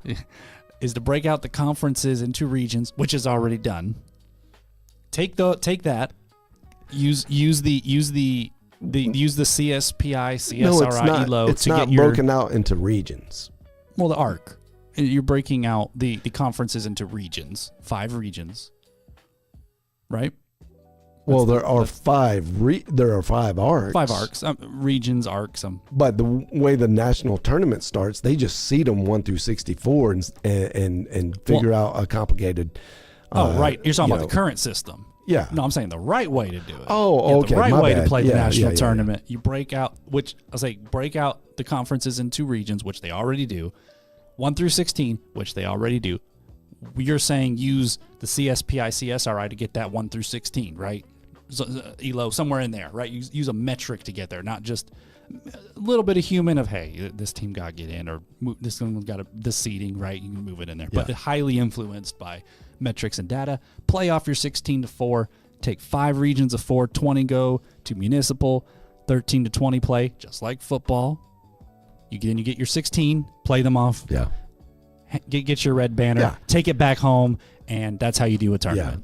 Is to break out the conferences into regions, which is already done. Take that. Use the CSPI, CSRI, ELO. It's not broken out into regions. Well, the ARC. You're breaking out the conferences into regions, 5 regions, right? Well, there are 5 ARCs. 5 ARCs, regions, ARCs. But the way the national tournament starts, they just seed them 1 through 64 and figure out a complicated. Right. You're talking about the current system. Yeah. No, I'm saying the right way to do it. Oh, Yeah, okay. The right my way bad. to play the Yeah, national yeah. tournament. You break out, break out the conferences into regions, which they already do. 1 through 16, which they already do. You're saying use the CSPI, CSRI to get that 1 through 16, right? So, ELO, somewhere in there, right? Use a metric to get there, not just a little bit of human of, hey, this team got to get in, or this one got this seeding, right? You can move it in there. Yeah. But highly influenced by metrics and data. Play off your 16 to 4. Take 5 regions of 4. 20 go to municipal. 13 to 20 play, just like football. You get your 16, play them off. Yeah. Get your red banner, Yeah. take it back home, and that's how you do a tournament.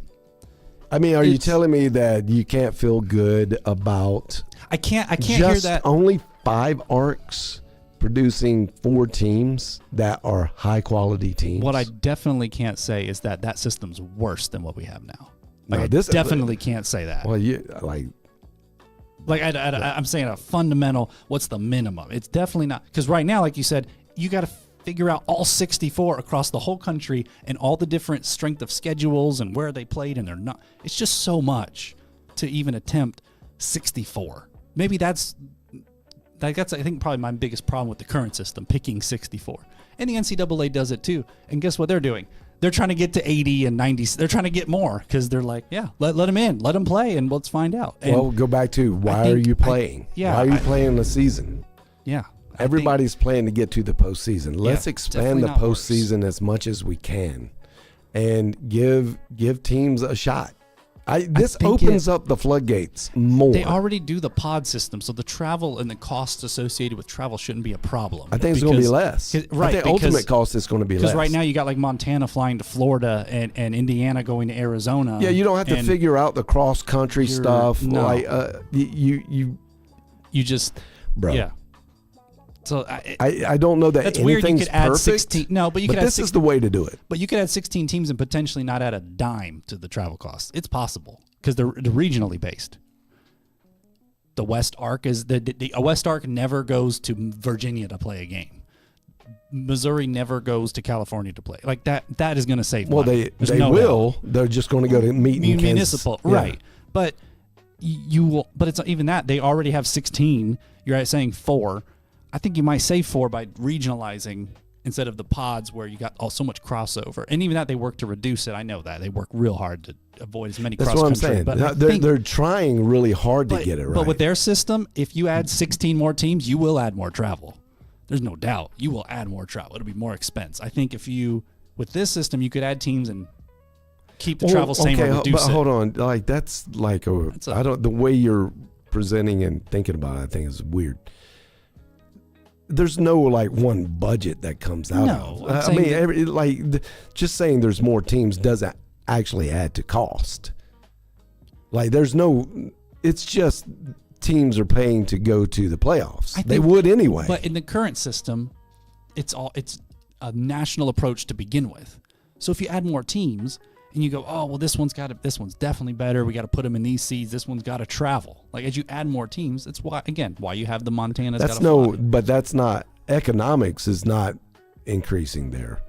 I mean, are you telling me that you can't feel good about I can't just hear that. only 5 arcs producing 4 teams that are high quality teams? What I definitely can't say is that system's worse than what we have now. No, I this- definitely can't say that. Well, you like I'm saying a fundamental, what's the minimum? It's definitely not, because right now, like you said, you got to figure out all 64 across the whole country and all the different strength of schedules and where they played, and they're not. It's just so much to even attempt 64. Maybe that's I think probably my biggest problem with the current system, picking 64. And the NCAA does it too. And guess what they're doing? They're trying to get to 80 and 90. They're trying to get more because they're like, yeah, let them in, let them play, and let's find out. And well, go back to why are you playing? Why are you playing the season? yeah, Everybody's playing to get to the postseason. Let's expand definitely the not worse. postseason as much as we can, and give teams a shot. This think opens up the floodgates more. They already do the pod system, so the travel and the costs associated with travel shouldn't be a problem. I think it's going to be less. Right, I think ultimate cost is going to be less. Because right now you got like Montana flying to Florida and Indiana going to Arizona. Yeah, you don't have to and figure out the cross country stuff. no. Like you just bro. yeah. So I don't know that that's weird. You anything's could add perfect. 16. No, but you but could add this is the way to do it. But you could add 16 teams and potentially not add a dime to the travel costs. It's possible because they're regionally based. The West Arc is the West Arc never goes to Virginia to play a game. Missouri never goes to California to play. Like that is going to save Well, money. they There's no will. doubt. They're just going to go to meet in Municipal, Kansas. Yeah. right? But you will. But it's not even that. They already have 16. You're saying 4. I think you might say 4 by regionalizing instead of the pods where you got so much crossover. And even that, they work to reduce it. I know that. They work real hard to avoid as many That's cross what I'm country. saying. But They're trying really hard to get it right. But with their system, if you add 16 more teams, you will add more travel. There's no doubt. You will add more travel. It'll be more expense. I think with this system, you could add teams and keep the travel same or reduce but it. hold on. Like that's like the way you're presenting and thinking about it, I think is weird. There's no like one budget that comes out No, of. I'm I saying mean, just saying there's more teams doesn't actually add to cost. Like there's no, it's just teams are paying to go to the playoffs. They would anyway. But in the current system, it's a national approach to begin with. So if you add more teams and you go, oh well, this one's definitely better. We got to put them in these seeds. This one's got to travel. Like as you add more teams, that's why you have the Montanas. That's but that's not economics is not increasing there.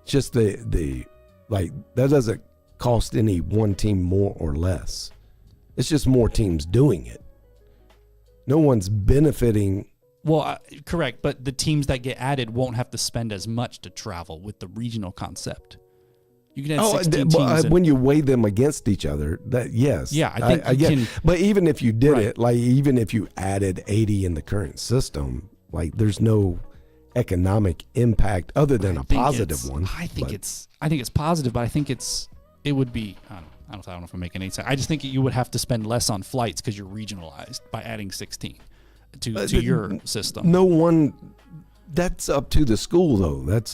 Just the like that doesn't cost any one team more or less. It's just more teams doing it. No one's benefiting. Well, correct, but the teams that get added won't have to spend as much to travel with the regional concept. You can add 16 teams. When you weigh them against each other, that yes. Yeah, I think I you get. can. But even if you did Right. it, like even if you added 80 in the current system, like there's no economic impact other than a positive one. I think it's positive, but I think it would be. I don't know if I'm making any sense. I just think you would have to spend less on flights because you're regionalized by adding 16 to your system. No one. That's up to the school though. That's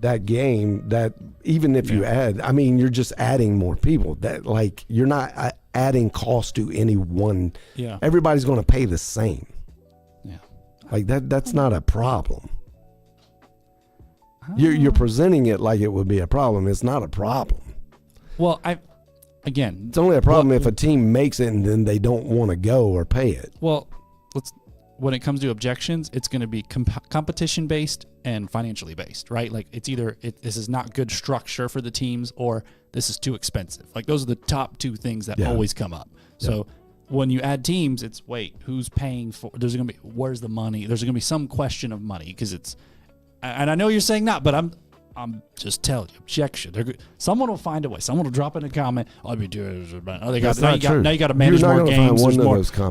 that game. That even if you add, I mean, you're just adding more people. That like you're not adding cost to any one. Yeah. Everybody's going to pay the same. Yeah. Like that. That's not a problem. You're presenting it like it would be a problem. It's not a problem. Well, again, It's only a problem if a team makes it and then they don't want to go or pay it. well, when it comes to objections, it's going to be competition based and financially based, right? Like it's either this is not good structure for the teams or this is too expensive. Like those are the top two things that always come up. So when you add teams, it's who's paying for? Where's the money? There's going to be some question of money because it's, and I know you're saying not, but I'm just telling you, objection. Someone will find a way. Someone will drop in a comment. I'll be doing this. Now you got to manage more games.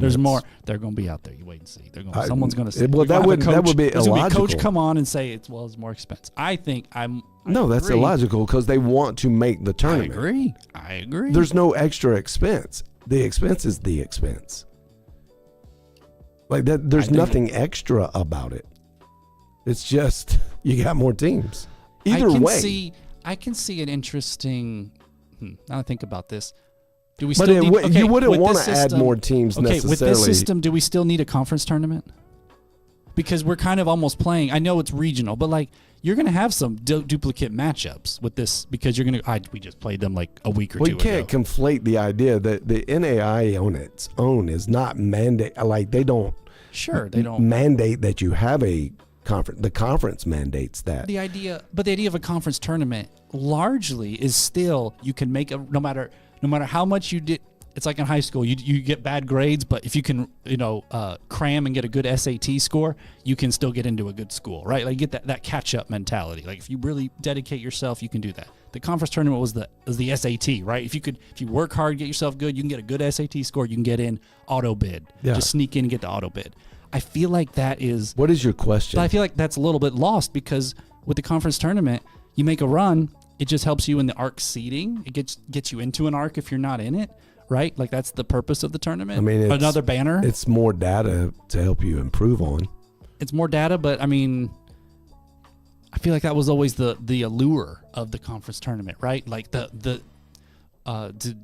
There's more. They're going to be out there. You wait and see. Someone's going to say. Well, that would be illogical. There's coach come on and say it's more expensive. I think that's illogical because they want to make the tournament. I agree. There's no extra expense. The expense is the expense. Like that. There's nothing extra about it. It's just you got more teams. Either way, I can see an interesting. Now I think about this. Do we but still need? You wouldn't want to add more teams necessarily. With this system, do we still need a conference tournament? Because we're kind of almost playing. I know it's regional, but like you're going to have some duplicate matchups with this because you're going to. We just played them like a week or two ago. You can't conflate the idea that the NAIA on its own is not mandate. Like they don't. Sure, they don't mandate that you have a conference. The conference mandates that. The idea of a conference tournament largely is still you can make no matter how much you did. It's like in high school, you get bad grades, but if you can cram and get a good SAT score, you can still get into a good school, right? Like you get that catch up mentality. Like if you really dedicate yourself, you can do that. The conference tournament was the SAT, right? If you work hard, get yourself good, you can get a good SAT score, you can get in auto bid. Yeah. Just sneak in and get the auto bid. I feel like that is. What is your question? I feel like that's a little bit lost because with the conference tournament, you make a run, it just helps you in the ARC seeding. It gets you into an ARC if you're not in it, right? Like that's the purpose of the tournament. I mean, another banner. It's more data to help you improve on. It's more data, but I mean, I feel like that was always the allure of the conference tournament, right? Like to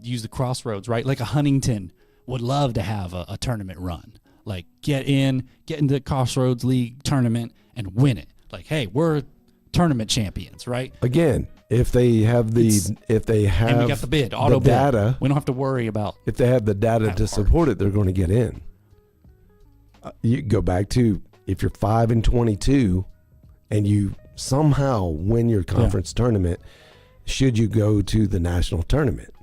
use the crossroads, right? Like a Huntington would love to have a tournament run. Like get into the Crossroads League tournament and win it. Like, hey, we're tournament champions, right? Again, if they have and we got the bid, auto bid, data, we don't have to worry about. If they have the data to support it, they're going to get in. You go back to if you're 5-22, and you somehow win your conference tournament, should you go to the national tournament?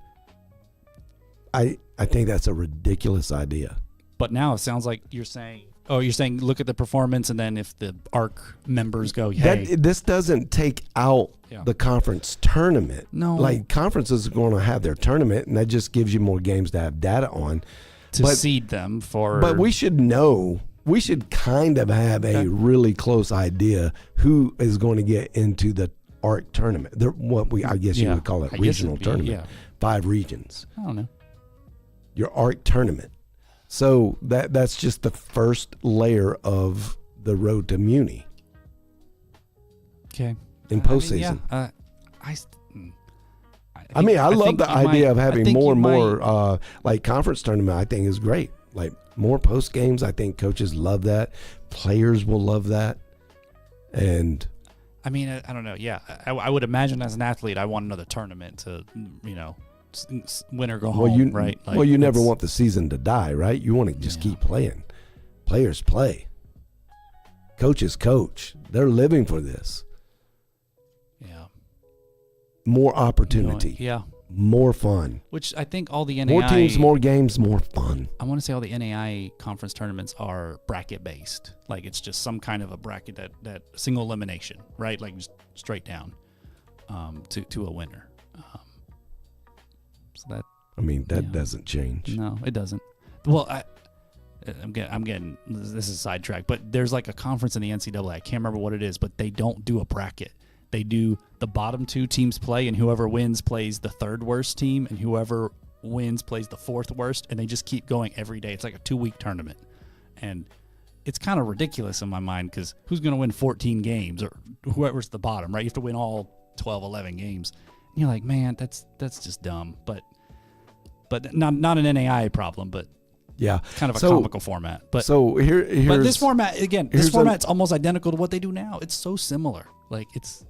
I think that's a ridiculous idea. But now it sounds like you're saying look at the performance, and then if the ARC members go, hey. This doesn't take out the conference tournament. No. Like conferences are going to have their tournament, and that just gives you more games to have data on. To seed them for. But we should know. We should kind of have a really close idea who is going to get into the ARC tournament. I guess you would call it regional tournament. Yeah. 5 regions. I don't know. Your ARC tournament. So that's just the first layer of the road to Muni. Okay. In postseason. I love the idea of having more and more like conference tournament. I think is great. Like more post games. I think coaches love that. Players will love that. And I mean, I don't know. Yeah, I would imagine as an athlete, I want another tournament to win or go home, right? Like, you never want the season to die, right? You want to just keep playing. Players play. Coaches coach. They're living for this. Yeah. More opportunity. More fun. Which I think all the NAIA... More teams, more games, more fun. I want to say all the NAIA conference tournaments are bracket-based. Like it's just some kind of a bracket that single elimination, right? Like just straight down to a winner. So that doesn't change. No, it doesn't. Well, I'm getting this is sidetracked, but there's like a conference in the NCAA. I can't remember what it is, but they don't do a bracket. They do the bottom 2 teams play, and whoever wins plays the 3rd worst team, and whoever wins plays the 4th worst, and they just keep going every day. It's like a 2-week tournament, and it's kind of ridiculous in my mind because who's going to win 14 games or whoever's the bottom, right? You have to win all 12, 11 games. And you're like, man, that's just dumb, but not an NAIA problem, but kind of a comical format. But but this format again, format's almost identical to what they do now. It's so similar. Like it's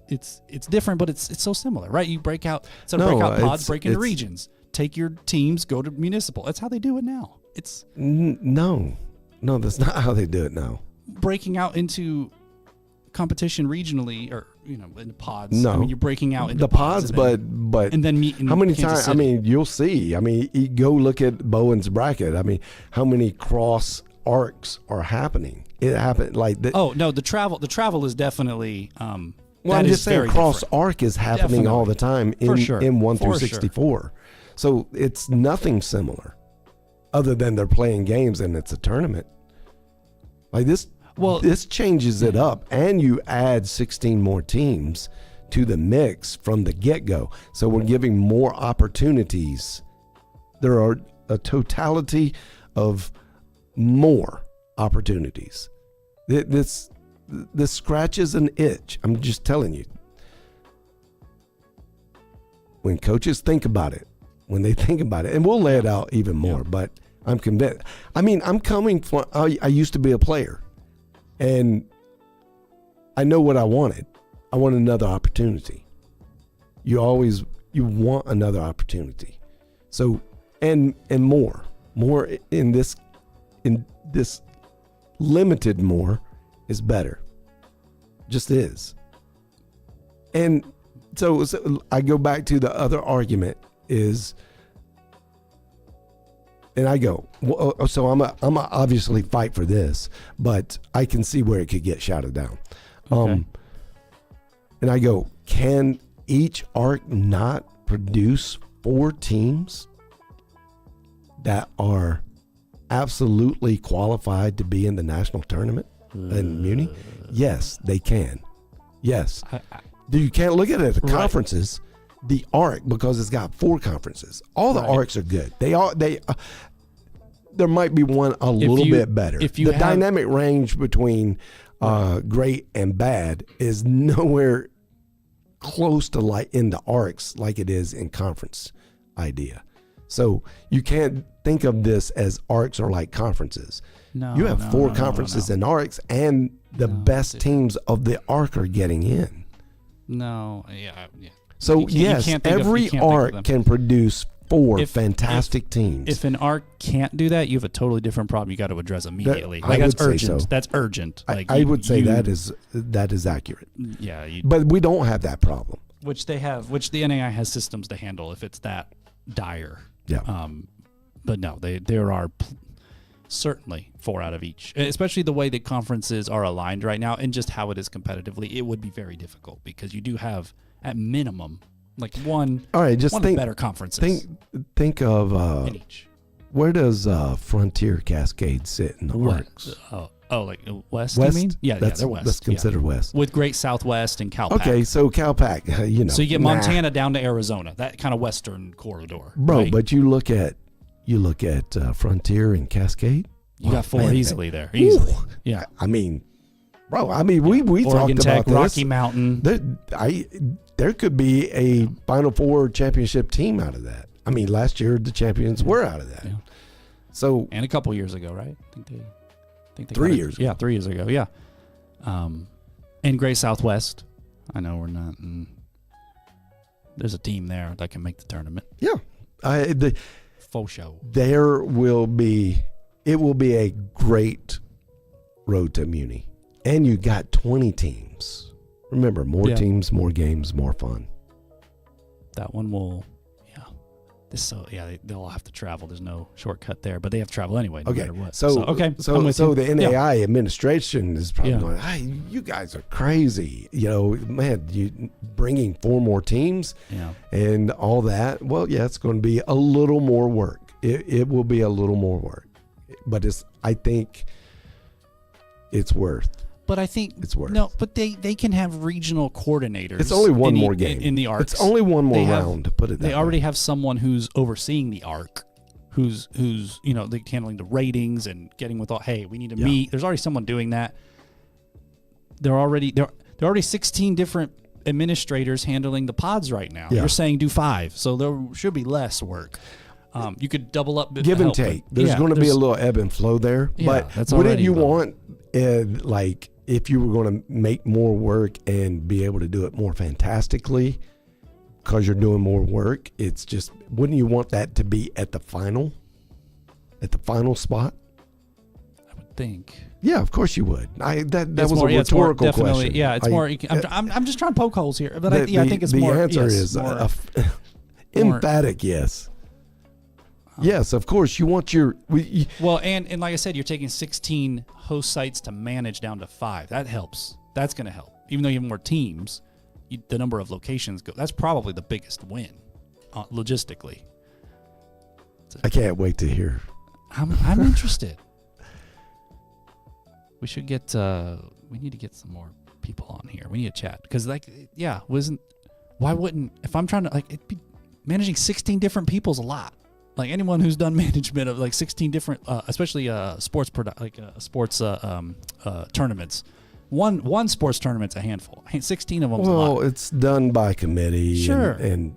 different, but it's so similar, right? You break out pods, break into regions, take your teams, go to municipal. That's how they do it now. It's no, that's not how they do it now. Breaking out into competition regionally, or in the pods? No. I mean, you're breaking out into the pods, and but and then meet in how many Kansas times? I City. mean, you'll see. I mean, you go look at Bowen's bracket. I mean, how many cross arcs are happening? It happened like that. Oh no, the travel is definitely. Well, that I'm is just saying very cross different. arc is happening all the time For sure. in 1 through For sure. 64. So it's nothing similar, other than they're playing games and it's a tournament. Like this. Well, This changes it up, and you add 16 more teams to the mix from the get-go. So we're giving more opportunities. There are a totality of more opportunities. This scratches an itch. I'm just telling you. When coaches think about it, and we'll lay it out even more, but I'm convinced. I mean, I'm coming from, I used to be a player. And I know what I wanted. I want another opportunity. You want another opportunity. So, and more in this limited more is better. Just is. And so I go back to the other argument is, and I go, well, so I'm obviously fight for this, but I can see where it could get shouted down. Okay. And I go, can each arc not produce 4 teams that are absolutely qualified to be in the national tournament in Muni? Yes, they can. Yes. You can't look at it at the conferences. The arc, because it's got 4 conferences. All the arcs are good. There might be one a little bit better. The dynamic range between great and bad is nowhere close to like in the arcs like it is in conference idea. So you can't think of this as arcs are like conferences. No, you have 4 conferences in arcs, and the best teams of the arc are getting in. No, yeah. So yes, every arc can produce 4 fantastic teams. If an arc can't do that, you have a totally different problem you got to address immediately. I that's would say urgent. so. That's urgent. I would say that is accurate. Yeah, but we don't have that problem. Which they have. Which the NAIA has systems to handle if it's that dire. Yeah. But no, there are certainly 4 out of each. Especially the way the conferences are aligned right now, and just how it is competitively, it would be very difficult because you do have at minimum like one. All right, just one think of the better conferences. Think of in each. Where does Frontier Cascade sit in the arcs? Oh, like west? West. You mean? Yeah, they're west. That's considered west. With Great Southwest and Calpac. Okay, so Calpac, So you get Montana down to Arizona, that kind of western corridor, bro. right? But you look at Frontier and Cascade. You got 4 easily there. Easily. Ooh, Yeah. I mean, bro. I mean, we Oregon talked Tech, about this. Rocky Mountain. There could be a Final Four championship team out of that. I mean, last year the champions were out of that. Yeah. So And a couple years ago, right? I think they 3 got it. years ago. Yeah, 3 years ago. Yeah. And Great Southwest. I know we're not. There's a team there that can make the tournament. yeah, Faux show. It will be a great road to Muni, and you got 20 teams. Remember, more teams, more games, more fun. That one will. They'll all have to travel. There's no shortcut there, but they have to travel anyway, no matter what. So I'm with you. the NAIA administration is probably going, hey, you guys are crazy. Man, you bringing 4 more teams and all that. Well, yeah, it's going to be a little more work. It will be a little more work, but I think it's worth. But I think it's worth. No, but they can have regional coordinators. It's only one more game in the arcs. It's only one more round. To put it that They already have someone who's overseeing the arc, who's they're handling the ratings and getting with all. Hey, we need to meet. There's already someone doing that. There are already 16 different administrators handling the pods right now. You're saying do 5, so there should be less work. You could double up. Give and take. There's going to be a little ebb and flow there. Yeah, but wouldn't you want, if you were going to make more work and be able to do it more fantastically because you're doing more work, it's just, wouldn't you want that to be at the final spot? think. Yeah, of course you would. That It's was more, a yeah, it's more rhetorical definitely, question. Yeah, it's more. I'm just trying to poke holes here, but I think it's the more. The answer yes, is more, emphatic yes. Yes, of course you want your. Well, and like I said, you're taking 16 host sites to manage down to 5. That helps. That's going to help. Even though you have more teams, the number of locations go. That's probably the biggest win, logistically. I can't wait to hear. I'm interested. We should get. We need to get some more people on here. We need to chat because, why wouldn't? If I'm trying to managing 16 different people's a lot. Like anyone who's done management of like 16 different, especially sports tournaments. One sports tournament's a handful. 16 of them's a lot. Well, it's done by committee. Sure. And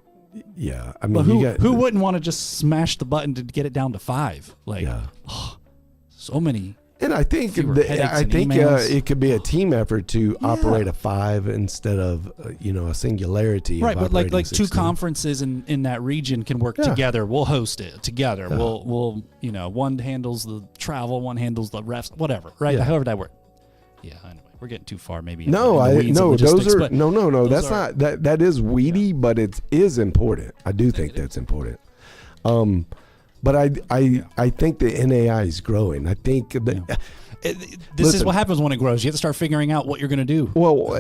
yeah, I mean, but who wouldn't want to just smash the button to get it down to 5? So many. And I think it could be a team effort to operate a 5 instead of a singularity. Right, of but like 16. 2 conferences in that region can work together. We'll host it together. Yeah. We'll one handles the travel, one handles the refs, whatever. Right, however that works. Yeah. Anyway, we're getting too far. Maybe. Those are no. That's not that. That is weedy, but it is important. I do think that's important. But I think the NAI is growing. I think that this is what happens when it grows. You have to start figuring out what you're going to do. Well,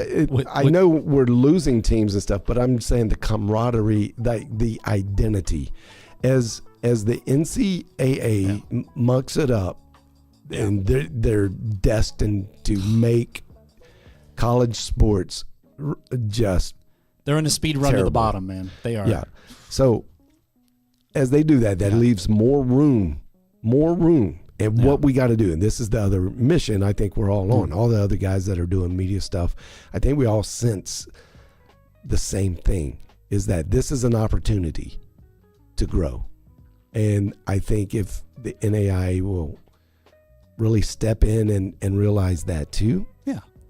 I know we're losing teams and stuff, but I'm saying the camaraderie, the identity, as the NCAA mucks it up, and they're destined to make college sports just. They're in a speed run to the bottom, man. They are. Yeah. So. As they do that leaves more room. And what we got to do, and this is the other mission I think we're all on, all the other guys that are doing media stuff, I think we all sense the same thing, is that this is an opportunity to grow. And I think if the NAIA will really step in and realize that too,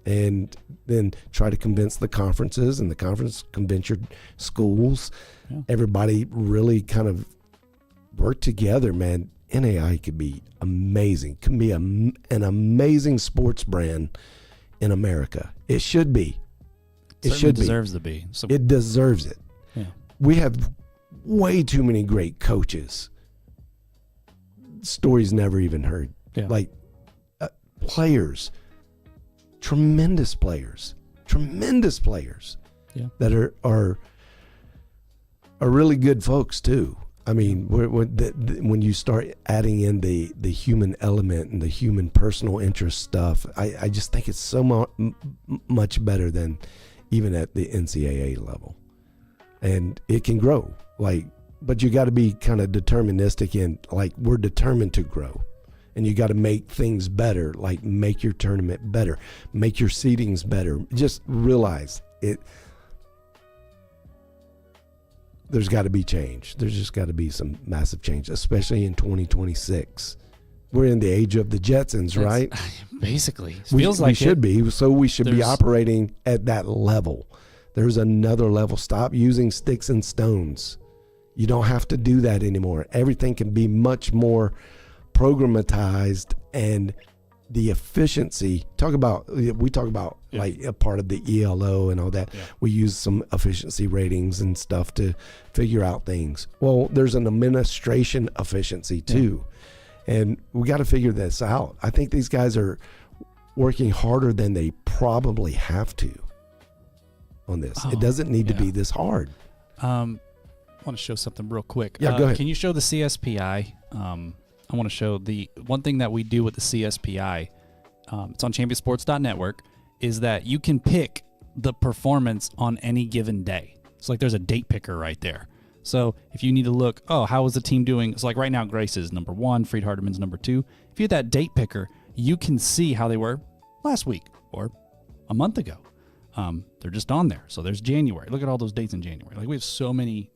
and then try to convince the conferences, and the conference convince your schools, everybody really kind of work together, man. NAI could be amazing. Can be an amazing sports brand in America. It should be. It deserves to be. So, it deserves it. Yeah. We have way too many great coaches. Stories never even heard. Yeah. Like players. Tremendous players that are really good folks too. I mean, when you start adding in the human element and the human personal interest stuff, I just think it's so much better than even at the NCAA level, and it can grow. But you got to be kind of deterministic in we're determined to grow. And you got to make things better, make your tournament better, make your seedings better. Just realize it. There's got to be change. There's just got to be some massive change, especially in 2026. We're in the age of the Jetsons, right? Basically, we should be. So we should be operating at that level. There's another level. Stop using sticks and stones. You don't have to do that anymore. Everything can be much more programmatized, and the efficiency we talk about a part of the ELO and all that. We use some efficiency ratings and stuff to figure out things. Well, there's an administration efficiency too, and we got to figure this out. I think these guys are working harder than they probably have to on this. It doesn't need to be this hard. I want to show something real quick. Go ahead. Can you show the CSPI? I want to show the one thing that we do with the CSPI. It's on championsports.network. Is that you can pick the performance on any given day. It's like there's a date picker right there. So if you need to look, how is the team doing? It's like right now Grace is number 1, Freed Hardeman's number 2. If you hit that date picker, you can see how they were last week or a month ago. They're just on there. So there's January. Look at all those dates in January. We have so many.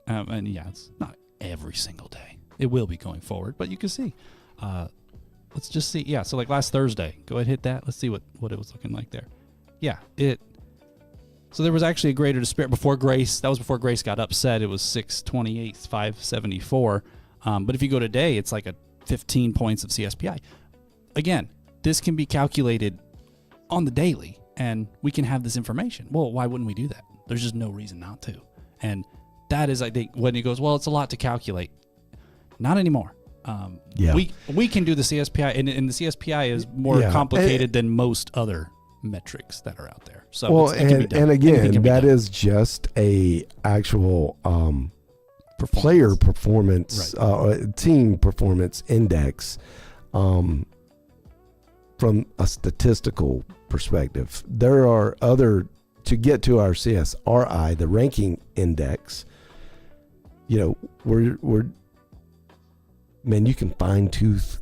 And it's not every single day. It will be going forward, but you can see. Let's just see. Yeah, so last Thursday. Go ahead and hit that. Let's see what it was looking like there. Yeah, so there was actually a greater disparity before Grace. That was before Grace got upset. It was 628, 574. But if you go today, it's 15 points of CSPI. Again, this can be calculated on the daily and we can have this information. Well, why wouldn't we do that? There's just no reason not to. And that is, I think, when he goes, well, it's a lot to calculate. Not anymore. We can do the CSPI, and the CSPI is more complicated than most other metrics that are out there. So well, and again, that done. is just a actual player performance, team performance index from a statistical perspective. There are other, to get to our CSRI, the ranking index, we're man, you can fine tooth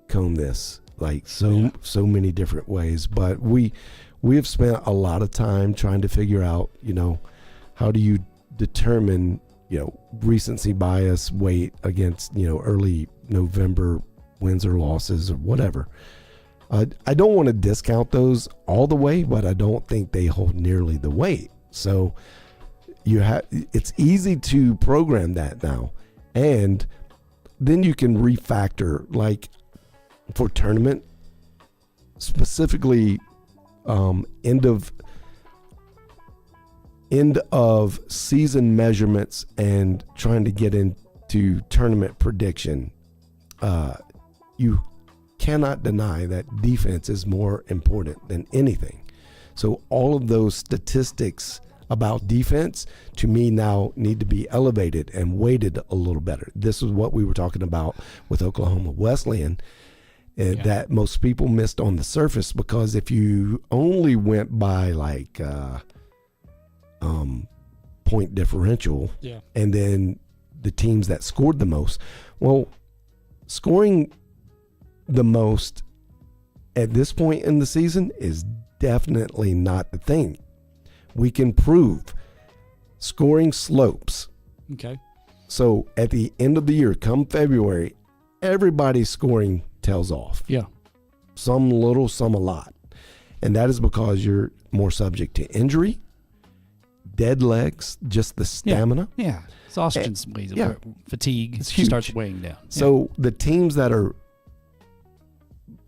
comb this like so many different ways, but we have spent a lot of time trying to figure out, how do you determine, recency bias weight against, early November wins or losses or whatever. I don't want to discount those all the way, but I don't think they hold nearly the weight. So it's easy to program that now, and then you can refactor, like for tournament, specifically end of season measurements and trying to get into tournament prediction. You cannot deny that defense is more important than anything. So all of those statistics about defense, to me, now need to be elevated and weighted a little better. This is what we were talking about with Oklahoma Wesleyan, that most people missed on the surface, because if you only went by like point differential and then the teams that scored the most, well, scoring the most at this point in the season is definitely not the thing. We can prove scoring slopes. Okay. So at the end of the year, come February, everybody's scoring tails off. Yeah. Some little, some a lot. And that is because you're more subject to injury, dead legs, just the stamina. Yeah. Exhaustion's ways of fatigue starts weighing down. So the teams that are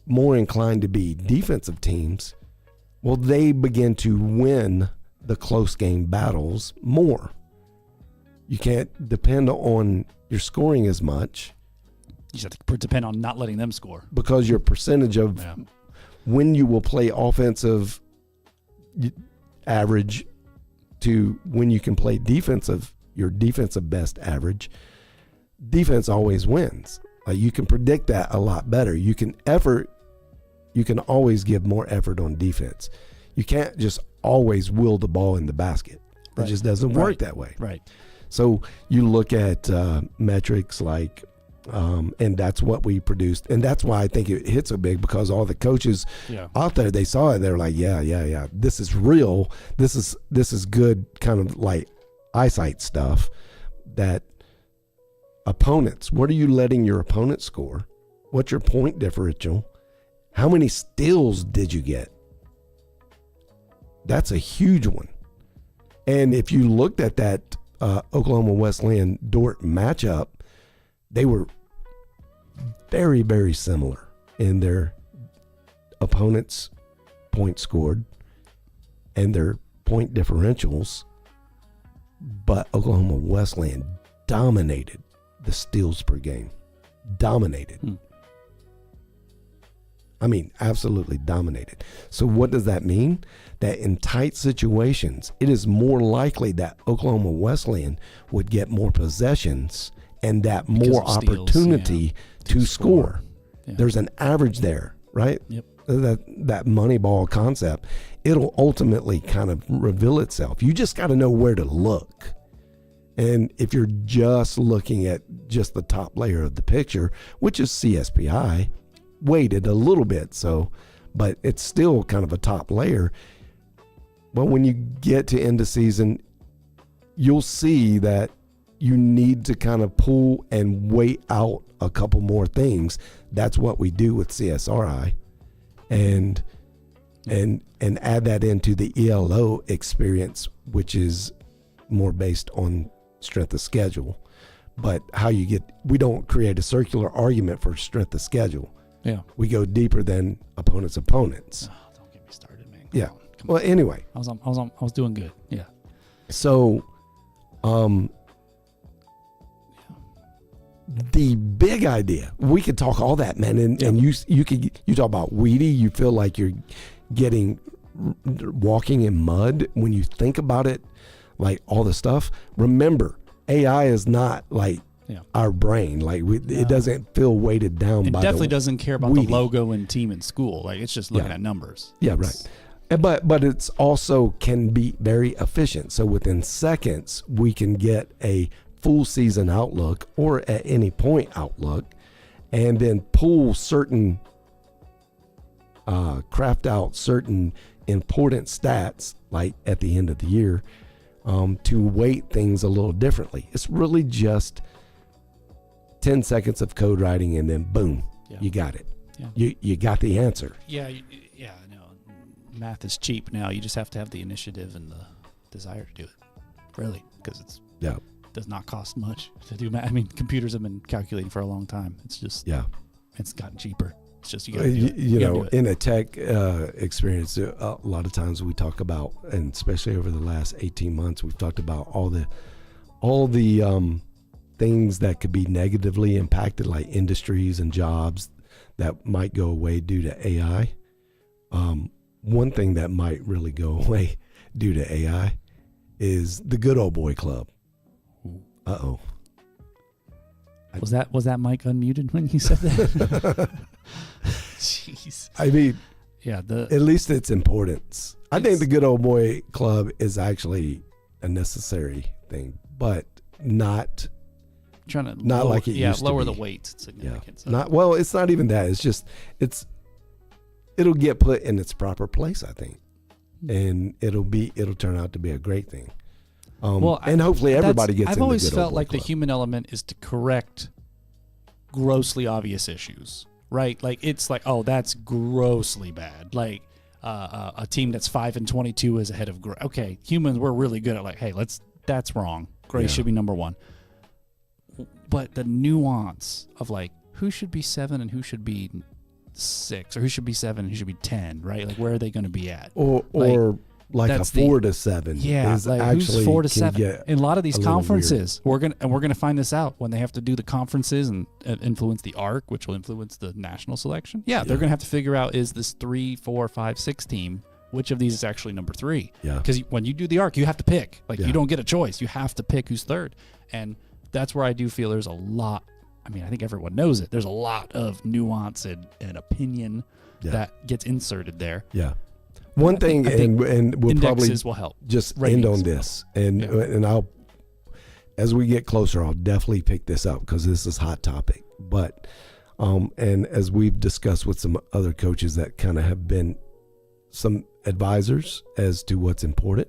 more inclined to be defensive teams, well, they begin to win the close game battles more. You can't depend on your scoring as much. You just have to depend on not letting them score, because your percentage of when you will play offensive average to when you can play defensive, your defensive best average, defense always wins. Like, you can predict that a lot better. You can always give more effort on defense. You can't just always will the ball in the basket. It just doesn't work that way. Right. So you look at metrics like, and that's what we produced. And that's why I think it hit so big, because all the coaches out there, they saw it. They're like, yeah. This is real. This is good kind of like eyesight stuff. That opponents, what are you letting your opponent score? What's your point differential? How many steals did you get? That's a huge one. And if you looked at that Oklahoma Wesleyan Dort matchup, they were very, very similar in their opponents' points scored and their point differentials. But Oklahoma Wesleyan dominated the steals per game. Dominated. I mean, absolutely dominated. So what does that mean? That in tight situations, it is more likely that Oklahoma Wesleyan would get more possessions and that more opportunity to score. Yeah. There's an average there, right? Yep. That money ball concept, it'll ultimately kind of reveal itself. You just got to know where to look. And if you're just looking at just the top layer of the picture, which is CSPI, weighted a little bit, so, but it's still kind of a top layer. But when you get to end of season, you'll see that you need to kind of pull and weight out a couple more things. That's what we do with CSRI, and add that into the ELO experience, which is more based on strength of schedule. But how you get, we don't create a circular argument for strength of schedule. Yeah. We go deeper than opponents' opponents. Oh, don't get me started, man. Yeah. Come Well, on. anyway, I was doing good. Yeah. so the big idea, we could talk all that, man, and you talk about weedy, you feel like you're walking in mud when you think about it, like all the stuff. Remember, AI is not like our brain. Like it doesn't feel weighted down It by definitely the doesn't care about weedy. the logo and team in school. Like it's just looking at numbers. Yeah, right. But it's also can be very efficient. So within seconds, we can get a full season outlook or at any point outlook, and then pull certain, craft out certain important stats, like at the end of the year, to weight things a little differently. It's really just 10 seconds of code writing, and then boom, you got it. Yeah. You got the answer. Yeah, no. Math is cheap now. You just have to have the initiative and the desire to do it. Really, because it does not cost much to do math. I mean, computers have been calculating for a long time. It's just it's gotten cheaper. It's just you got to do it. You know, in a tech experience, a lot of times we talk about, and especially over the last 18 months, we've talked about all the things that could be negatively impacted, like industries and jobs that might go away due to AI. One thing that might really go away due to AI is the good old boy club. Uh-oh. Was that mic unmuted when you said that? Jeez. I mean, at least its importance. I think the good old boy club is actually a necessary thing, but not trying to not like it used to lower be. the weight significance. It's not even that. It's just it'll get put in its proper place, I think, and it'll turn out to be a great thing. And hopefully everybody gets. I've in always the good felt old boy like club. the human element is to correct grossly obvious issues, right? Like it's like, oh, that's grossly bad. Like a team that's 5-22 is ahead of Gray. Okay, humans, we're really good at like, hey, that's wrong. Gray should be number one. But the nuance of like who should be 7 and who should be 6, or who should be 7 and who should be 10, right? Like where are they going to be at? Or like a 4 to 7. Yeah, like who's 4 to 7? In a lot of these conferences, we're gonna find this out when they have to do the conferences and influence the arc, which will influence the national selection. Yeah, they're gonna have to figure out, is this 3, 4, 5, 6 team, which of these is actually number 3? Yeah, because when you do the arc, you have to pick. Like you don't get a choice. You have to pick who's 3rd, and that's where I do feel there's a lot. I mean, I think everyone knows it. There's a lot of nuance and opinion that gets inserted there. Yeah. One thing, and we'll probably will help. Just Ratings end on this, and I'll, as we get closer, I'll definitely pick this up because this is hot topic. But, and as we've discussed with some other coaches that kind of have been some advisors as to what's important,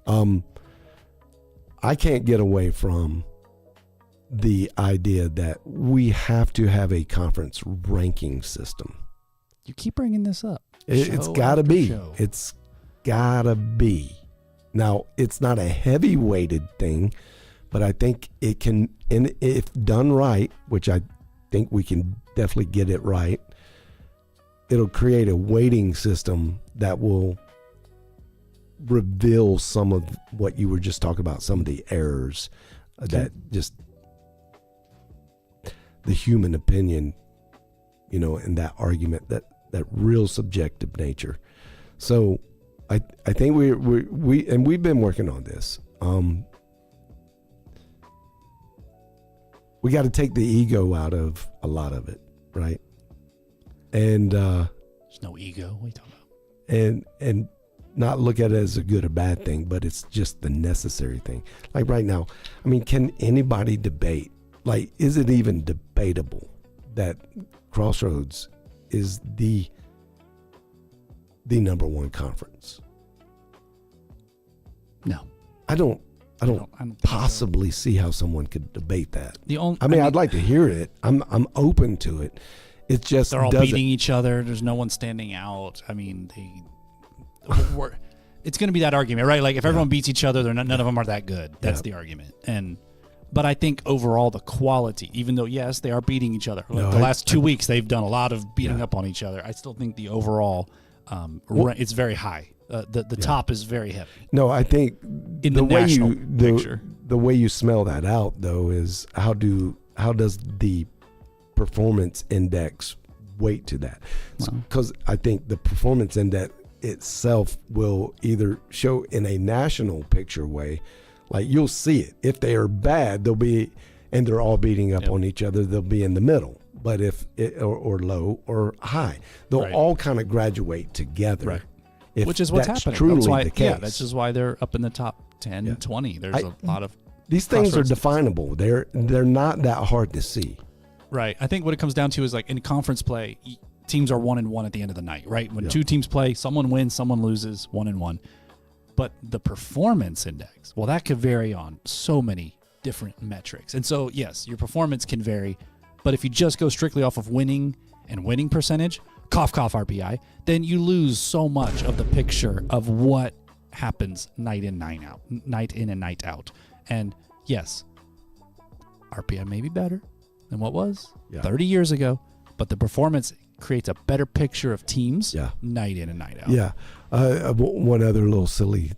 I can't get away from the idea that we have to have a conference ranking system. You keep bringing this up. It's gotta be. It's gotta be. Now, it's not a heavy weighted thing, but I think it can, and if done right, which I think we can definitely get it right, it'll create a weighting system that will reveal some of what you were just talking about, some of the errors that just the human opinion, in that argument, that real subjective nature. So I think we've been working on this. We got to take the ego out of a lot of it, right? And there's no ego. What are you talking about? And not look at it as a good or bad thing, but it's just the necessary thing. Like right now, I mean, can anybody debate? Like, is it even debatable that Crossroads is the number one conference? No, I don't possibly see how someone could debate that. I'd like to hear it. I'm open to it. It's just they're all beating each other. There's no one standing out. I mean, it's going to be that argument, right? Like if everyone beats each other, none of them are that good. That's the argument. And But I think overall the quality, even though, yes, they are beating each other. No, The last 2 weeks, they've done a lot of beating up on each other. I still think the overall, it's very high. The top is very heavy. No, I think In the national picture. the way you smell that out though is how does the performance index weight to that? Because I think the performance index itself will either show in a national picture way, like you'll see it. If they are bad, they'll be, and they're all beating up on each other, they'll be in the middle. But if it, or low or high, they'll all kind of graduate together. Right. Which is what's happening. Truly that's why, the case. Yeah, that's just why they're up in the top 10, 20. There's a lot of these things are crossroads. definable. They're not that hard to see. Right. I think what it comes down to is like in conference play, teams are 1-1 at the end of the night, right? When two teams play, someone wins, someone loses, 1-1. But the performance index, well, that could vary on so many different metrics. And so, yes, your performance can vary. But if you just go strictly off of winning and winning percentage, cough, RPI, then you lose so much of the picture of what happens night in and night out. And yes, RPI may be better than what was 30 years ago, but the performance creates a better picture of teams night in and night out. Yeah. One other little silly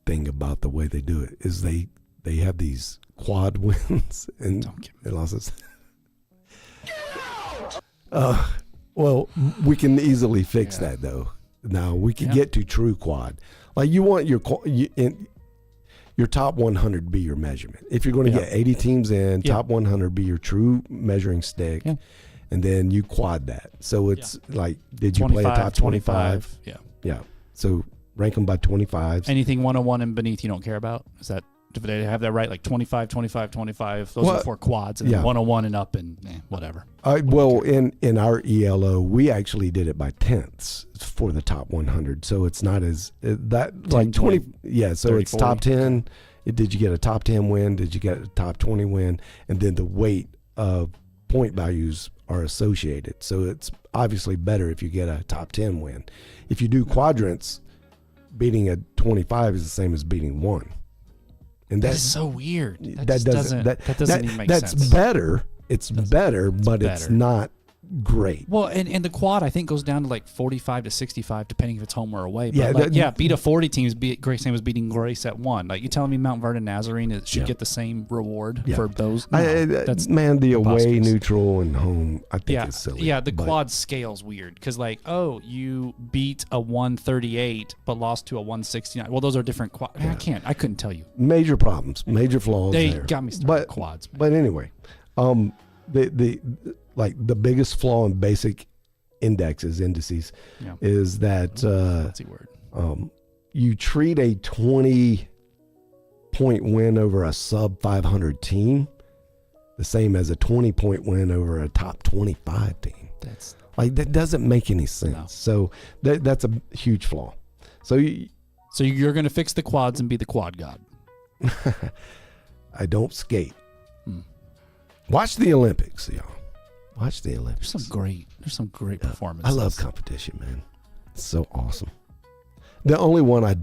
thing about the way they do it is they have these quad wins and losses. Well, we can easily fix that though. Now we can get to true quad. Like you want your top 100 be your measurement. If you're going to get 80 teams in, top 100 be your true measuring stick, and then you quad that. So it's like, did you play a top 25? Yeah. So rank them by 25s. Anything 101 and beneath you don't care about? Is that, did they have that right? Like 25, 25, 25. Those are for quads, and then 101 and up, and whatever. Well, in our ELO, we actually did it by tenths for the top 100. So it's not as that 10, like 20. Yeah. So 30, it's 40. Top 10. Did you get a top 10 win? Did you get a top 20 win? And then the weight of point values are associated. So it's obviously better if you get a top 10 win. If you do quadrants, beating a 25 is the same as beating 1. And that is so weird. That doesn't even make sense. That's better. It's better, but it's not great. Well, and the quad I think goes down to like 45 to 65, depending if it's home or away. But beat a 40 teams, same as beating Grace at 1. Like you telling me Mount Vernon Nazarene should get the same reward for those? No, that's the away, neutral, and home. I think it's silly. Yeah, the quad scale's weird because you beat a 138 but lost to a 169. Well, those are different quads. I couldn't tell you. Major problems, major flaws. They there. got me started with quads. But anyway, the biggest flaw in basic indices is that fancy word. You treat a 20-point win over a sub 500 team the same as a 20-point win over a top 25 team. That doesn't make any sense. No. So that's a huge flaw. So you're going to fix the quads and be the quad god. I don't skate. Watch the Olympics, y'all. Watch the Olympics. There's some great performances. I love competition, man. It's so awesome. The only one I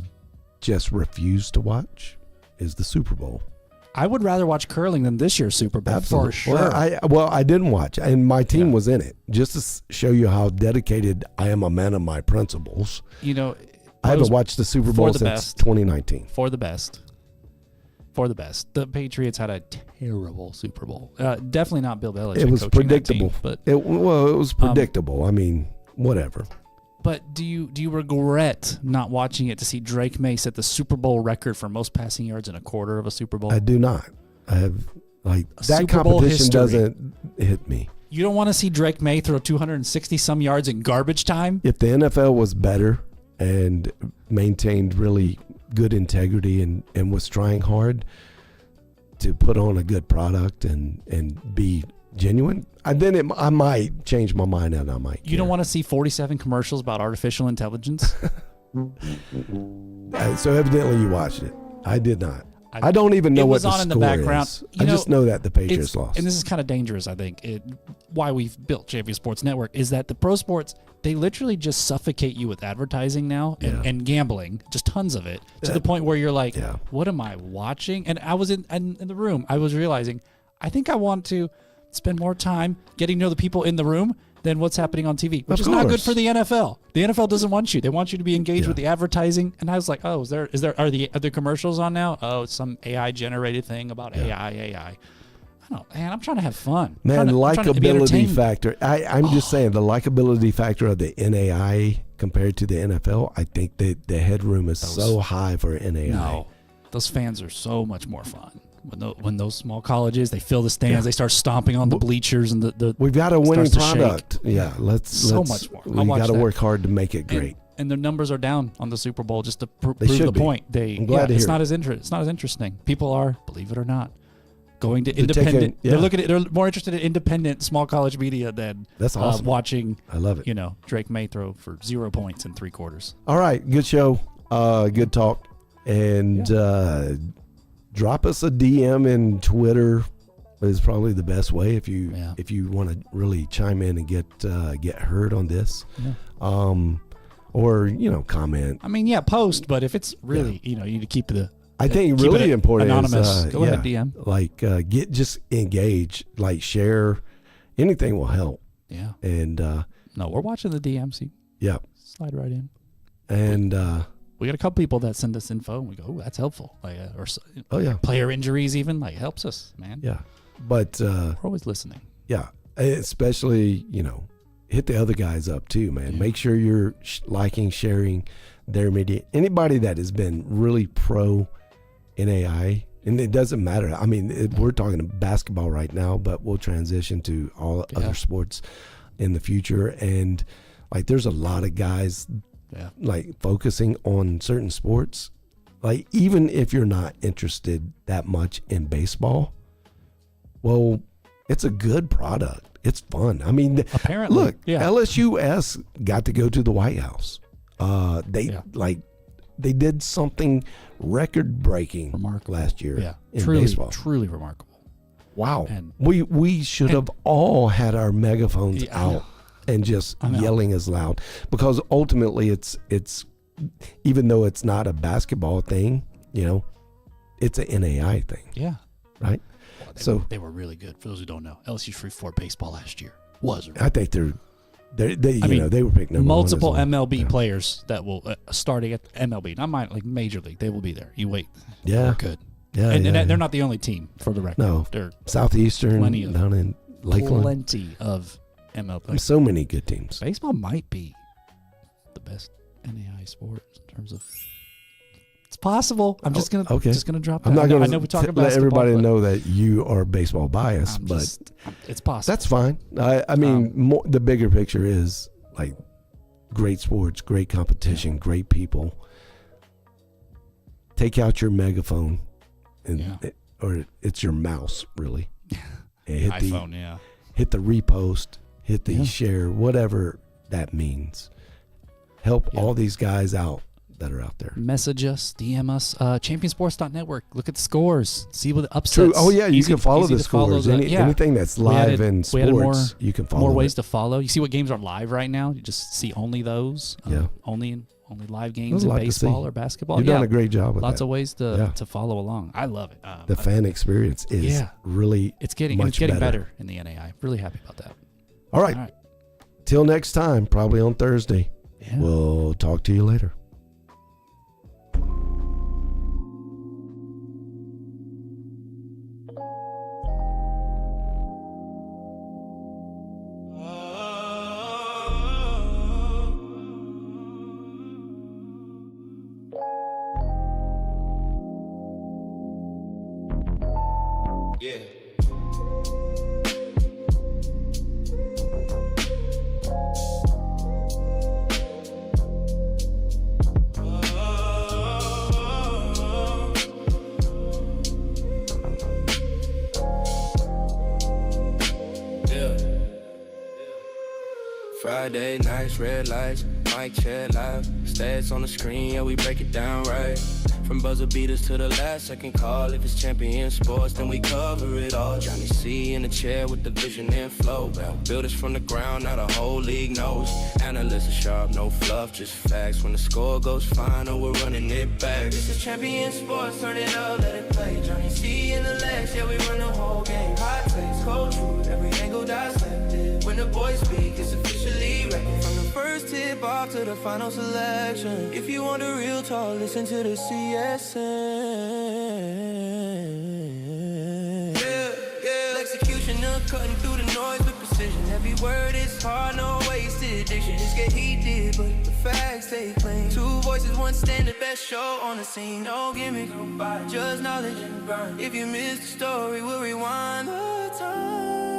just refuse to watch is the Super Bowl. I would rather watch curling than this year's Super Bowl. Absolutely. For sure. I didn't watch, and my team was in it. Just to show you how dedicated I am a man of my principles. I haven't watched the Super Bowl since 2019. For the best. The Patriots had a terrible Super Bowl. Definitely not Bill Belichick. It was predictable. Team, but it was predictable. I mean, whatever. But do you regret not watching it to see Drake May set the Super Bowl record for most passing yards in a quarter of a Super Bowl? I do not. I have that Super Bowl competition history. doesn't hit me. You don't want to see Drake May throw 260 some yards in garbage time? If the NFL was better and maintained really good integrity and was trying hard to put on a good product and be genuine, then I might change my mind and I might care. You don't want to see 47 commercials about artificial intelligence? So evidently you watched it. I did not. I don't even know it what was the on in the score background. is. You I just know that the Patriots it's- lost. And this is kind of dangerous, I think. Why we've built Champion Sports Network is that the pro sports, they literally just suffocate you with advertising now and gambling, just tons of it, to the point where you're like, what am I watching? And I was in the room. I was realizing, I think I want to spend more time getting to know the people in the room than what's happening on TV, which is not good for the NFL. The NFL doesn't want you. They want you to be engaged with the advertising. And I was like, oh, are the commercials on now? Oh, it's some AI generated thing about AI. I don't, man, I'm trying to have fun. Man, likability factor. factor. I'm just saying the likability factor of the NAIA compared to the NFL, I think that the headroom is so high for NAIA. No, those fans are so much more fun. When those small colleges, they fill the stands, they start stomping on the bleachers, and the we've got a winning starts to product. shake. Yeah, let's much more. We got to work hard to make it great. And their numbers are down on the Super Bowl just to prove should the point. I'm glad to hear it's not as it's not as interesting. People are, believe it or not, going to independent. They're more interested in independent small college media than that's awesome. Watching. I love it. Drake May throw for 0 points in 3 quarters. All right, good show, good talk, and drop us a DM in Twitter is probably the best way if you want to really chime in and get heard on this. Or comment. I mean, post, but if it's really you need to keep the. I think really important anonymous. is go ahead, DM. Like just engage, like share. Anything will help. Yeah. And no, we're watching the DMs. Yeah. Slide right in. And we got a couple people that send us info, and we go, "Oh, that's helpful." Like, player injuries, even helps us, man. Yeah, but we're always listening. Yeah, especially hit the other guys up too, man. Make sure you're liking, sharing their media. Anybody that has been really pro NAI, and it doesn't matter. I mean, we're talking basketball right now, but we'll transition to all other sports in the future. And like, there's a lot of guys. Like focusing on certain sports, like even if you're not interested that much in baseball, well, it's a good product. It's fun. I mean, apparently, look, LSUS got to go to the White House. They did something record breaking last year. Yeah, in truly, baseball. Truly remarkable. Wow, and we should have all had our megaphones out. And just yelling as loud, because ultimately it's even though it's not a basketball thing, it's an NAI thing. Yeah. Right. Well, they were really good. For those who don't know, LSU Shreveport baseball last year was. I think they were picked number multiple one MLB players that will starting at MLB, not like Major League. They will be there. You wait. Yeah. They're good. Yeah. And they're not the only team, for the record. No. They're Southeastern down in Lakeland. Plenty of MLB. So many good teams. Baseball might be the best NAI sport in terms of. It's possible. I'm just gonna drop that. I'm not gonna. I know we talk about let everybody know that you are baseball biased, but it's possible. That's fine. I mean, the bigger picture is like great sports, great competition, great people. Take out your megaphone, or it's your mouse, really. And hit iPhone, hit the repost. Hit the share, whatever that means. Help all these guys out that are out there. Message us, DM us, championsports.network. Look at the scores. See what the upsets. True. Oh, yeah, you can follow the scores. Anything that's live in sports, you can follow. More ways to follow. You see what games are live right now. You just see only those. Only live games in baseball or basketball. You've done a great job with that. Lots of ways to follow along. I love it. The fan experience is really getting better in the NAI. Really happy about that. All right. Till next time, probably on Thursday. Yeah. We'll talk to you later. Friday nights, red lights, mic check live. Stats on the screen, yeah, we break it down right. From buzzer beaters to the last second call. If it's champion sports, then we cover it all. Johnny C in the chair with the vision and flow. Build us from the ground, now the whole league knows. Analysts are sharp, no fluff, just facts. When the score goes final, we're running it back. This is champion sports, turn it up, let it play. Johnny C in the legs, yeah, we run the whole game. Hot takes, cold truth, every angle dissected. When the boys speak, it's officially wrecked. From the first tip off to the final selection. If you want the real talk, listen to the CSN. Yeah. Executioner cutting through the noise with precision. Every word is hard, no wasted diction. Just get heated, but the facts they claim. Two voices, one standard, best show on the scene. No gimmick, just knowledge and burn. If you missed the story, we'll rewind the time.